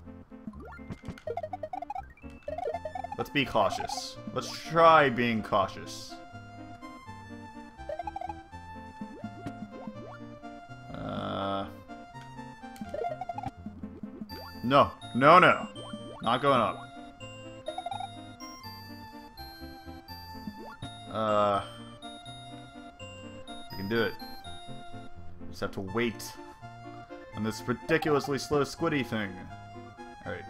Let's be cautious. Let's try being cautious. No. No, no. Not going up. We can do it. Just have to wait on this ridiculously slow squiddy thing. Alright.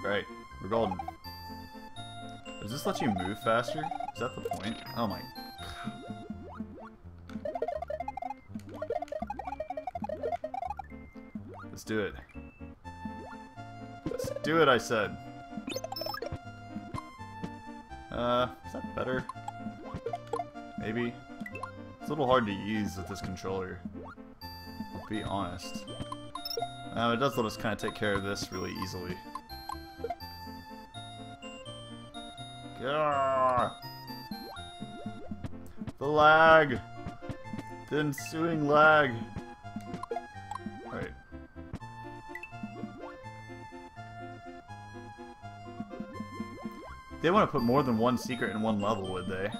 Alright, we're golden. Does this let you move faster? Is that the point? Oh my do it. Let's do it, I said. Is that better? Maybe. It's a little hard to use with this controller. I'll be honest. It does let us kind of take care of this really easily. Gah! The lag! The ensuing lag! Alright. They want to put more than one secret in one level, would they?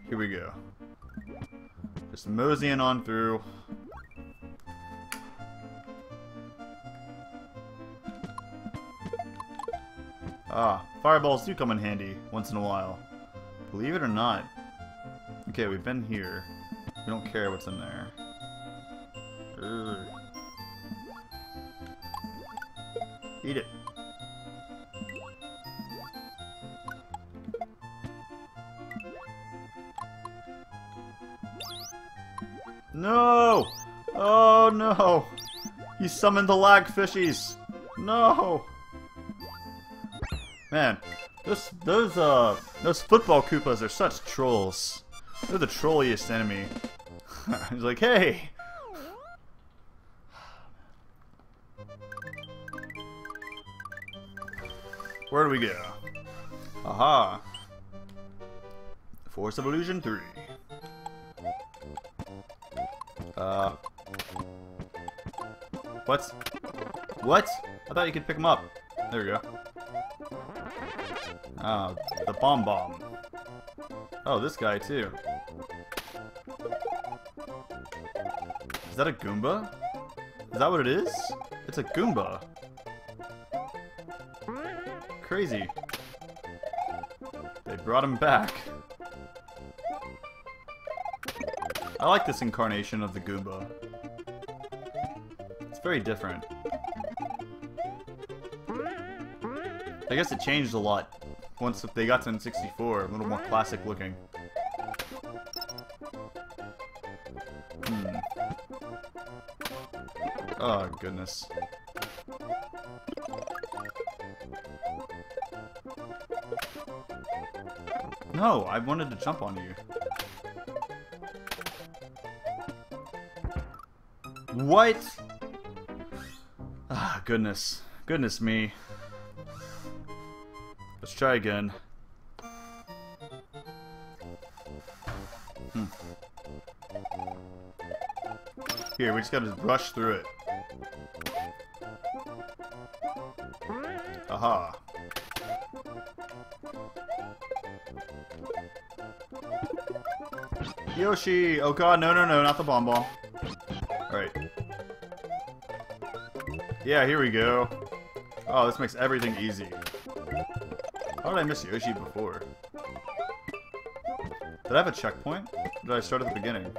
Here we go. Just moseying on through. Ah, fireballs do come in handy once in a while. Believe it or not. Okay, we've been here. We don't care what's in there. Urgh. Eat it. No! Oh no! He summoned the lag fishies! No! Man, those football Koopas are such trolls. They're the trolliest enemy. He's like, hey! Where do we go? Aha! Force of Illusion 3. What? What? I thought you could pick them up. There we go. Oh, the bomb. Oh, this guy too. Is that a Goomba? Is that what it is? It's a Goomba. Crazy. They brought him back. I like this incarnation of the Goomba. It's very different. I guess it changed a lot once they got to N64, a little more classic looking. Oh, goodness. No, I wanted to jump on you. What? Ah, goodness. Goodness me. Let's try again. Here, we just gotta rush through it. Aha. Yoshi! Oh god, no, not the bomb. Alright. Yeah, here we go. Oh, this makes everything easy. How did I miss Yoshi before? Did I have a checkpoint? Or did I start at the beginning?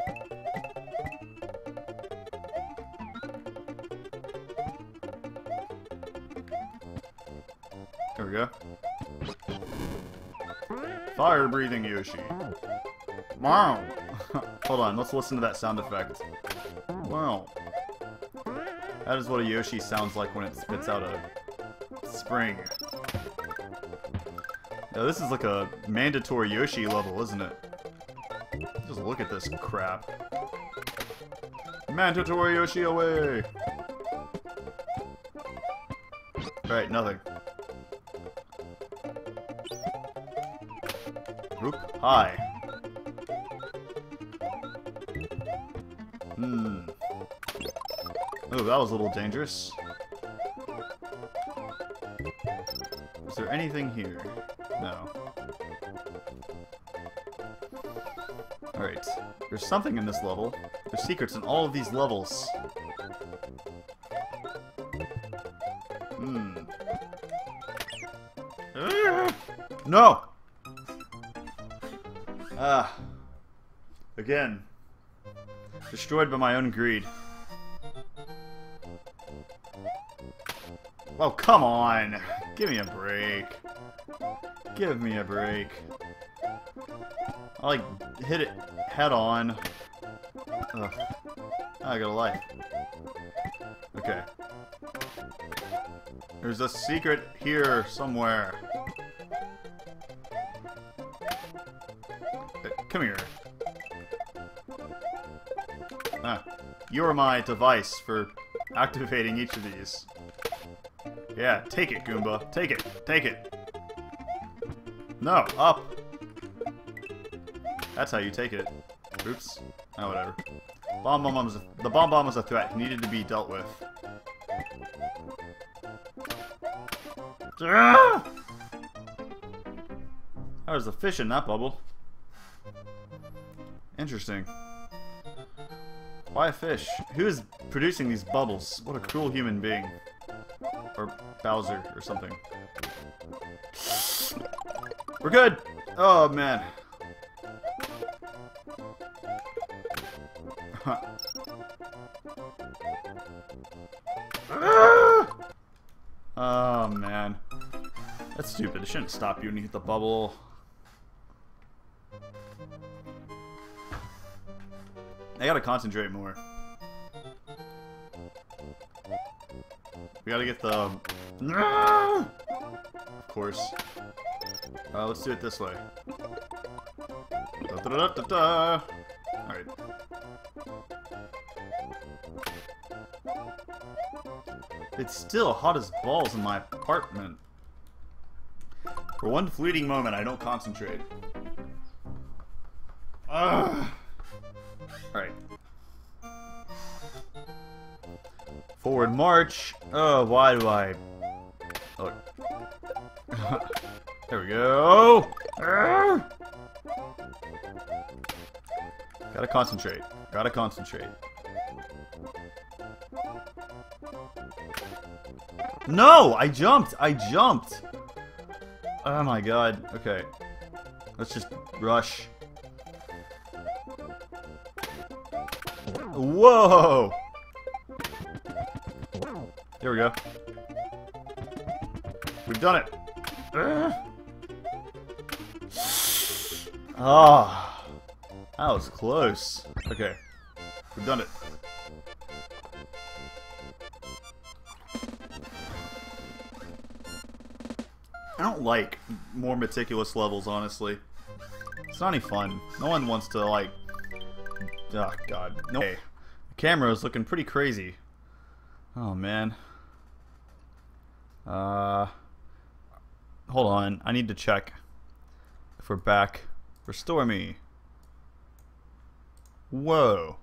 There we go. Fire-breathing Yoshi. Wow! Hold on, let's listen to that sound effect. Wow. That is what a Yoshi sounds like when it spits out a spring. Yeah, this is like a mandatory Yoshi level, isn't it? Just look at this crap. Mandatory Yoshi away! Right, nothing. Oop, hi. Oh, that was a little dangerous. Is there anything here? No. Alright. There's something in this level. There's secrets in all of these levels. No! Ah. Again. Destroyed by my own greed. Oh, come on! Give me a break. Give me a break. I, like, hit it head on. Ugh. I got a life. Okay. There's a secret here somewhere. Come here. Ah, you are my device for activating each of these. Yeah, take it, Goomba. Take it. Take it. No, up. That's how you take it. Oops. Oh, whatever. The bomb bomb was a threat. It needed to be dealt with. Ah! There's a fish in that bubble. Interesting. Why a fish? Who is producing these bubbles? What a cruel human being. Or Bowser or something. We're good! Oh, man. Oh, man. That's stupid. It shouldn't stop you when you hit the bubble. I gotta concentrate more. We gotta get the... Of course. Let's do it this way. Alright. It's still hot as balls in my apartment. For one fleeting moment, I don't concentrate. Ugh. Alright. Forward march. Oh, why do I... Oh. There we go. Gotta concentrate. Gotta concentrate. No! I jumped! I jumped! Oh my god. Okay. Let's just rush. Whoa! There we go. We've done it. Ah, that was close. Okay, we've done it. I don't like more meticulous levels, honestly. It's not any fun. No one wants to, like... Oh, God. No way. The camera is looking pretty crazy. Oh, man. Hold on. I need to check if we're back. Restore me. Whoa.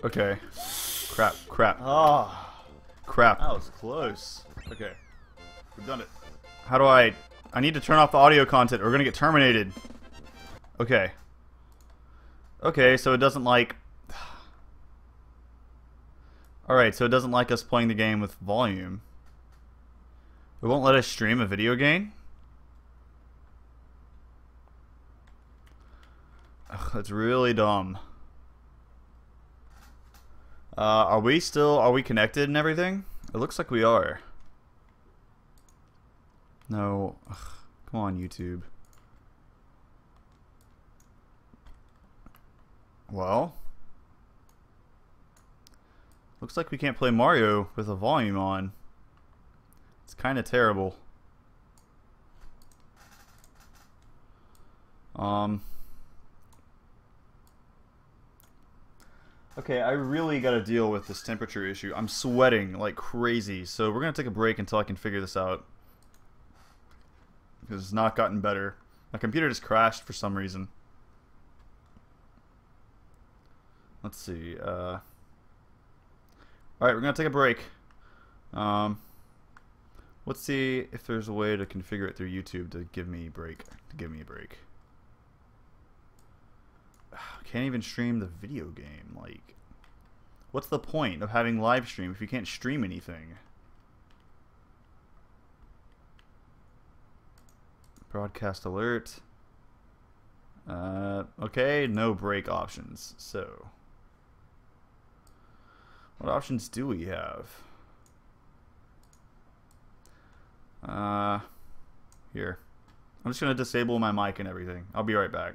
Okay. Crap, crap. Oh. Crap. That was close. Okay. We've done it. How do I need to turn off the audio content or we're gonna get terminated. Okay. Okay, so it doesn't like... Alright, so it doesn't like us playing the game with volume. It won't let us stream a video game? Ugh, that's really dumb. Are we connected and everything? It looks like we are. No. Ugh, come on, YouTube. Well. Looks like we can't play Mario with the volume on. It's kind of terrible. Okay, I really gotta deal with this temperature issue. I'm sweating like crazy, so we're gonna take a break until I can figure this out. Because it's not gotten better. My computer just crashed for some reason. Let's see. Alright, we're gonna take a break. Let's see if there's a way to configure it through YouTube to give me a break. Can't even stream the video game. Like, what's the point of having live stream if you can't stream anything? Broadcast alert. Okay, no break options. So, what options do we have? Here. I'm just going to disable my mic and everything. I'll be right back.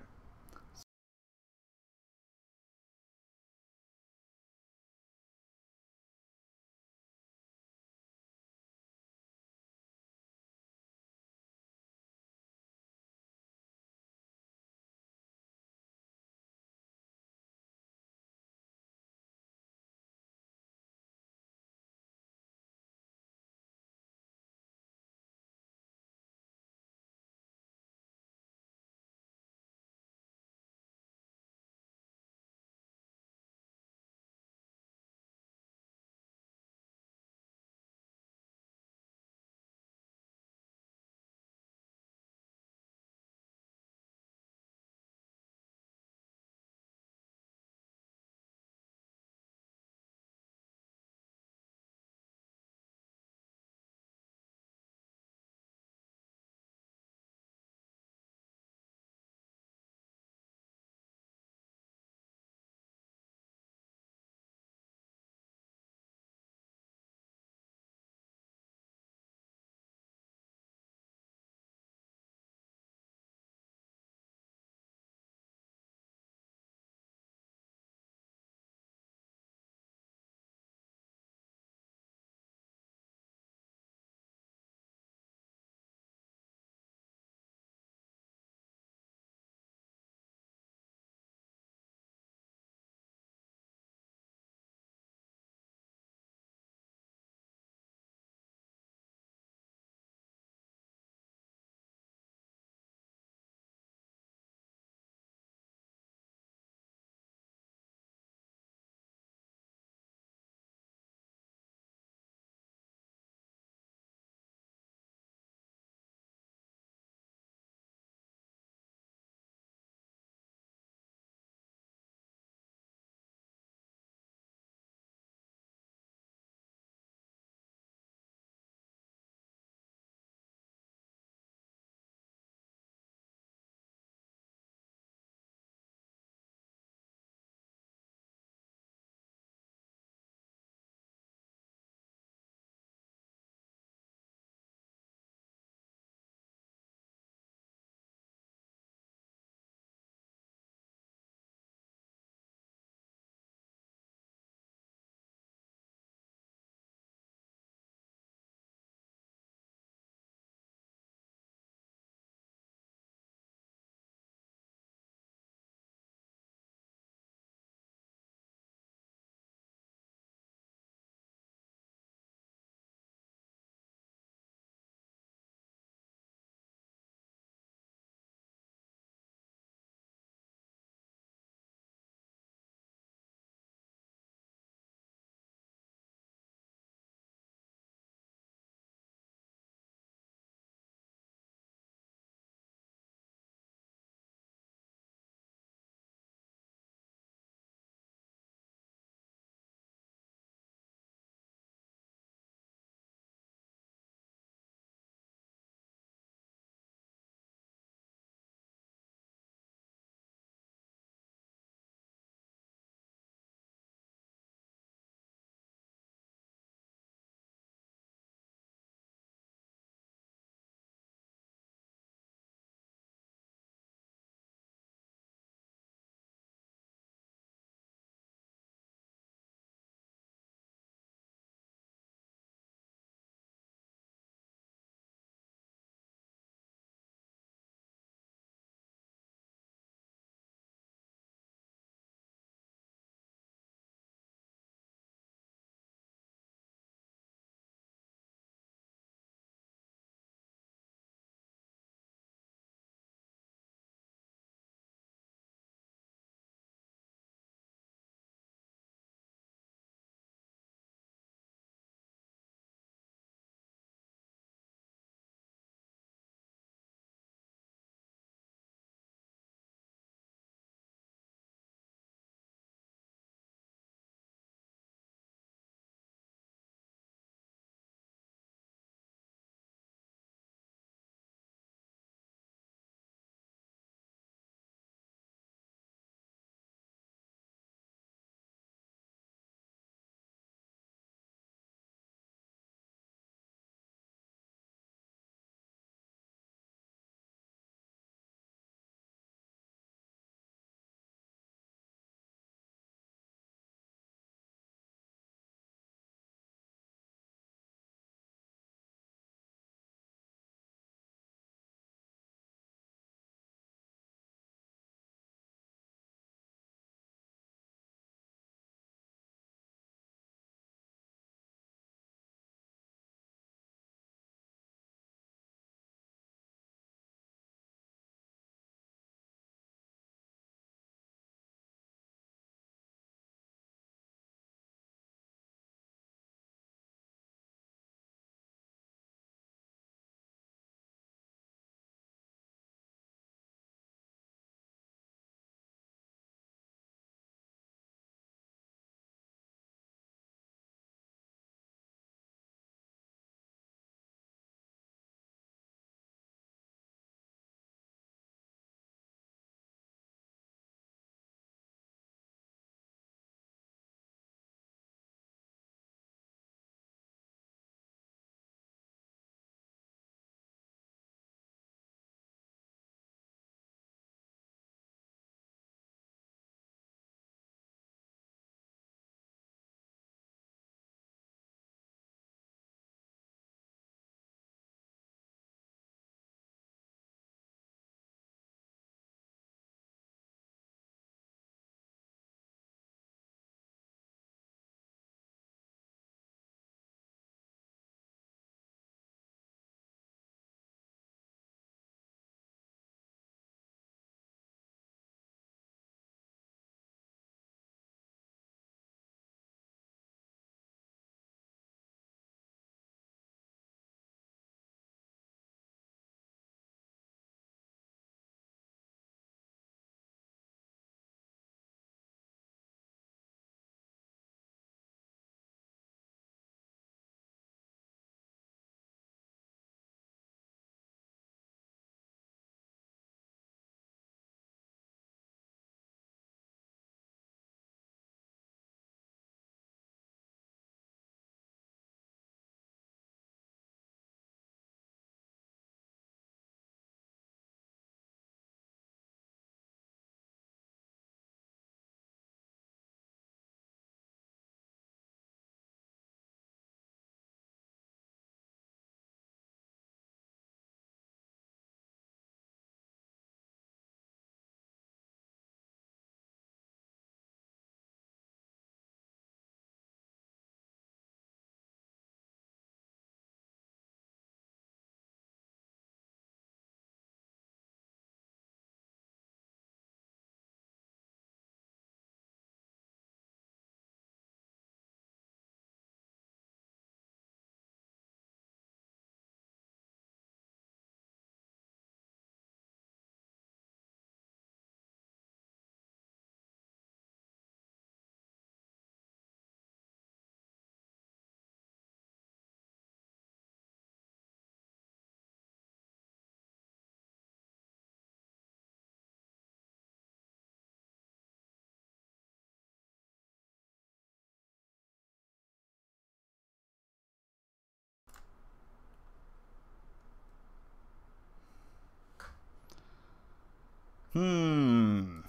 Hmm.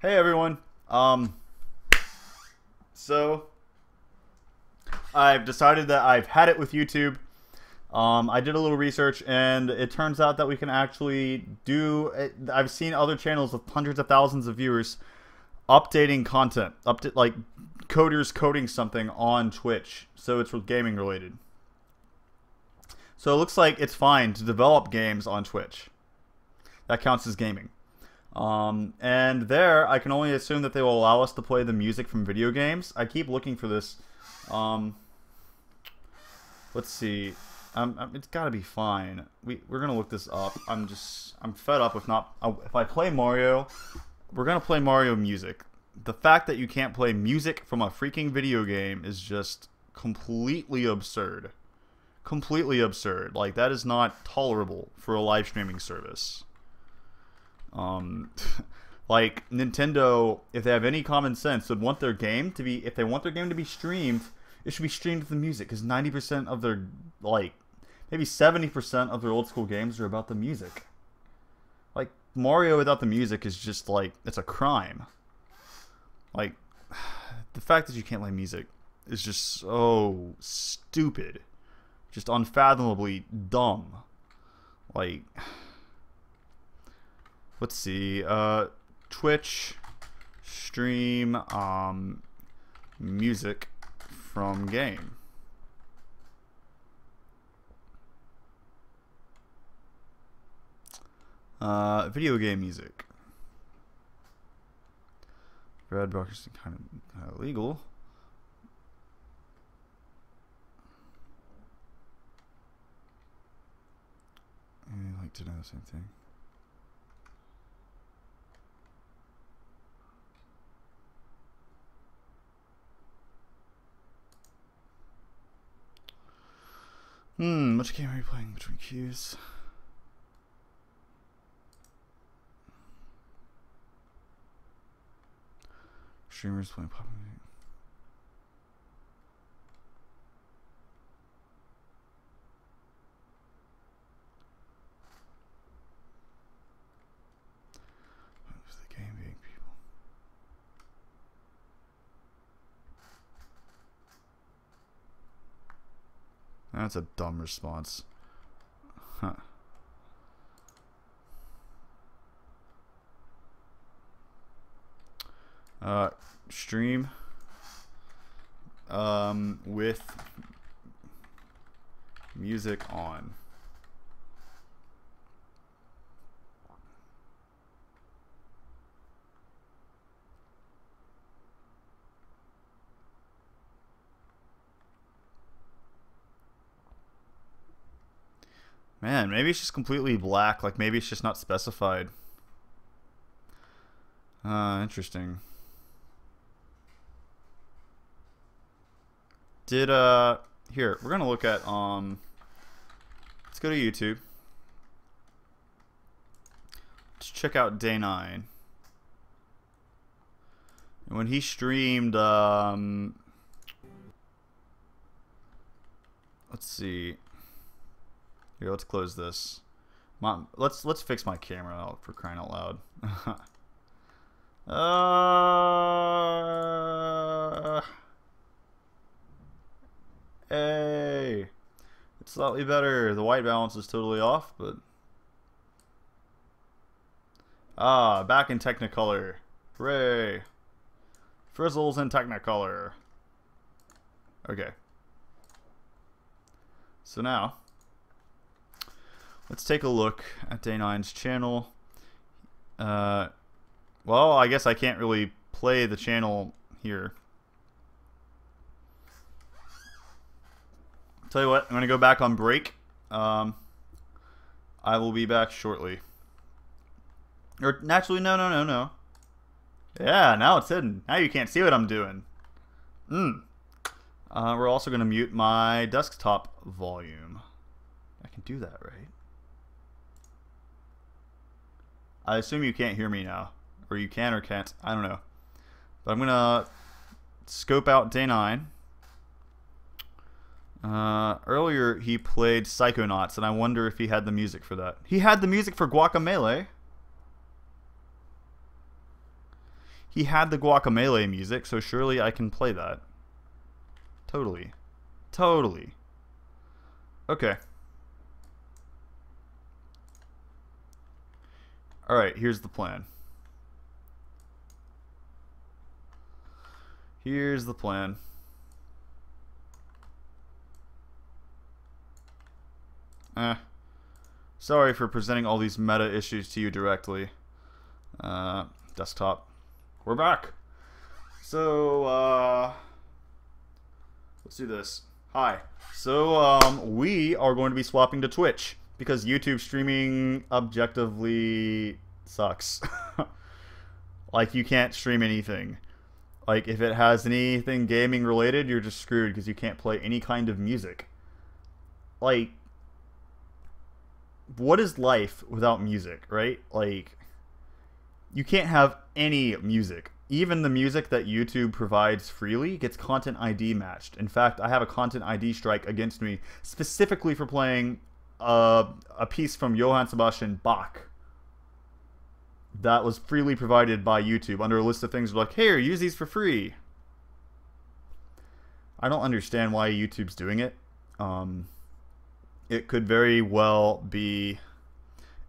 Hey everyone. So I've decided that I've had it with YouTube. I did a little research, and it turns out that we can actually do. I've seen other channels with hundreds of thousands of viewers updating content, like coders coding something on Twitch, so it's gaming related. So it looks like it's fine to develop games on Twitch. That counts as gaming. And there, I can only assume that they will allow us to play the music from video games. I keep looking for this. Let's see. It's gotta be fine. We're gonna look this up. I'm fed up with not. If I play Mario, we're gonna play Mario music. The fact that you can't play music from a freaking video game is just completely absurd. Completely absurd. Like, that is not tolerable for a live streaming service. Like, Nintendo, if they have any common sense, would want their game to be, if they want their game to be streamed, it should be streamed with the music, because 90% of their, like, maybe 70% of their old school games are about the music. Like, Mario without the music is just, like, it's a crime. Like, the fact that you can't play music is just so stupid. Just unfathomably dumb. Like, let's see, Twitch stream music from game. Video game music. Red Box kind of illegal. I'd like to know the same thing. Which game are you playing between queues? Streamers playing pop music. Who's the game being people? That's a dumb response. Huh. Stream with music on. Man, maybe it's just completely black. Like, maybe it's just not specified. Interesting. Here, we're gonna look at, let's go to YouTube. Let's check out Day 9. And when he streamed, let's see. Here, let's close this. Let's fix my camera out, for crying out loud. Hey, it's slightly better. The white balance is totally off, but back in Technicolor. Hooray! Frizzles in Technicolor. Okay. So now, let's take a look at Day 9's channel. Well, I guess I can't really play the channel here. Tell you what, I'm going to go back on break. I will be back shortly. Or, naturally, no. Yeah, now it's hidden. Now you can't see what I'm doing. We're also going to mute my desktop volume. I can do that, right? I assume you can't hear me now. Or you can or can't. I don't know. But I'm going to scope out Day 9. Earlier he played Psychonauts, and I wonder if he had the music for that. He had the music for Guacamelee. He had the Guacamelee music, so surely I can play that. Totally. Totally. Okay. Alright, here's the plan. Here's the plan. Sorry for presenting all these meta issues to you directly. Desktop. We're back. So, let's do this. Hi. So, we are going to be swapping to Twitch because YouTube streaming objectively sucks. Like, you can't stream anything. Like, if it has anything gaming related, you're just screwed because you can't play any kind of music. Like, what is life without music, right? Like, you can't have any music. Even the music that YouTube provides freely gets content ID matched. In fact, I have a content ID strike against me specifically for playing a piece from Johann Sebastian Bach that was freely provided by YouTube under a list of things like, here, use these for free. I don't understand why YouTube's doing it. It could very well be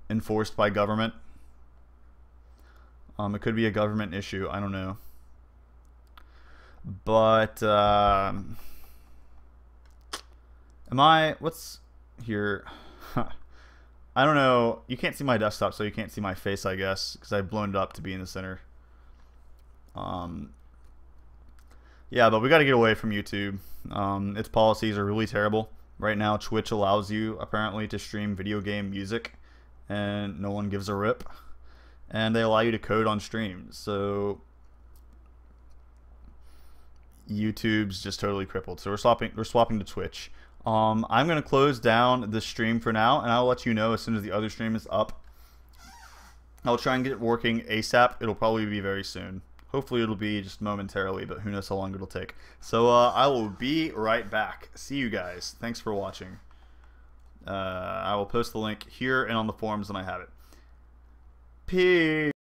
enforced by government. It could be a government issue. I don't know. But, am I... What's here? I don't know. You can't see my desktop, so you can't see my face, I guess, because I've blown it up to be in the center. Yeah, but we got to get away from YouTube. Its policies are really terrible. Right now, Twitch allows you, apparently, to stream video game music, and no one gives a rip. And they allow you to code on stream. So YouTube's just totally crippled. So we're swapping to Twitch. I'm gonna close down the stream for now, and I'll let you know as soon as the other stream is up. I'll try and get it working ASAP. It'll probably be very soon. Hopefully it'll be just momentarily, but who knows how long it'll take. So I will be right back. See you guys. Thanks for watching. I will post the link here and on the forums when I have it. Peace.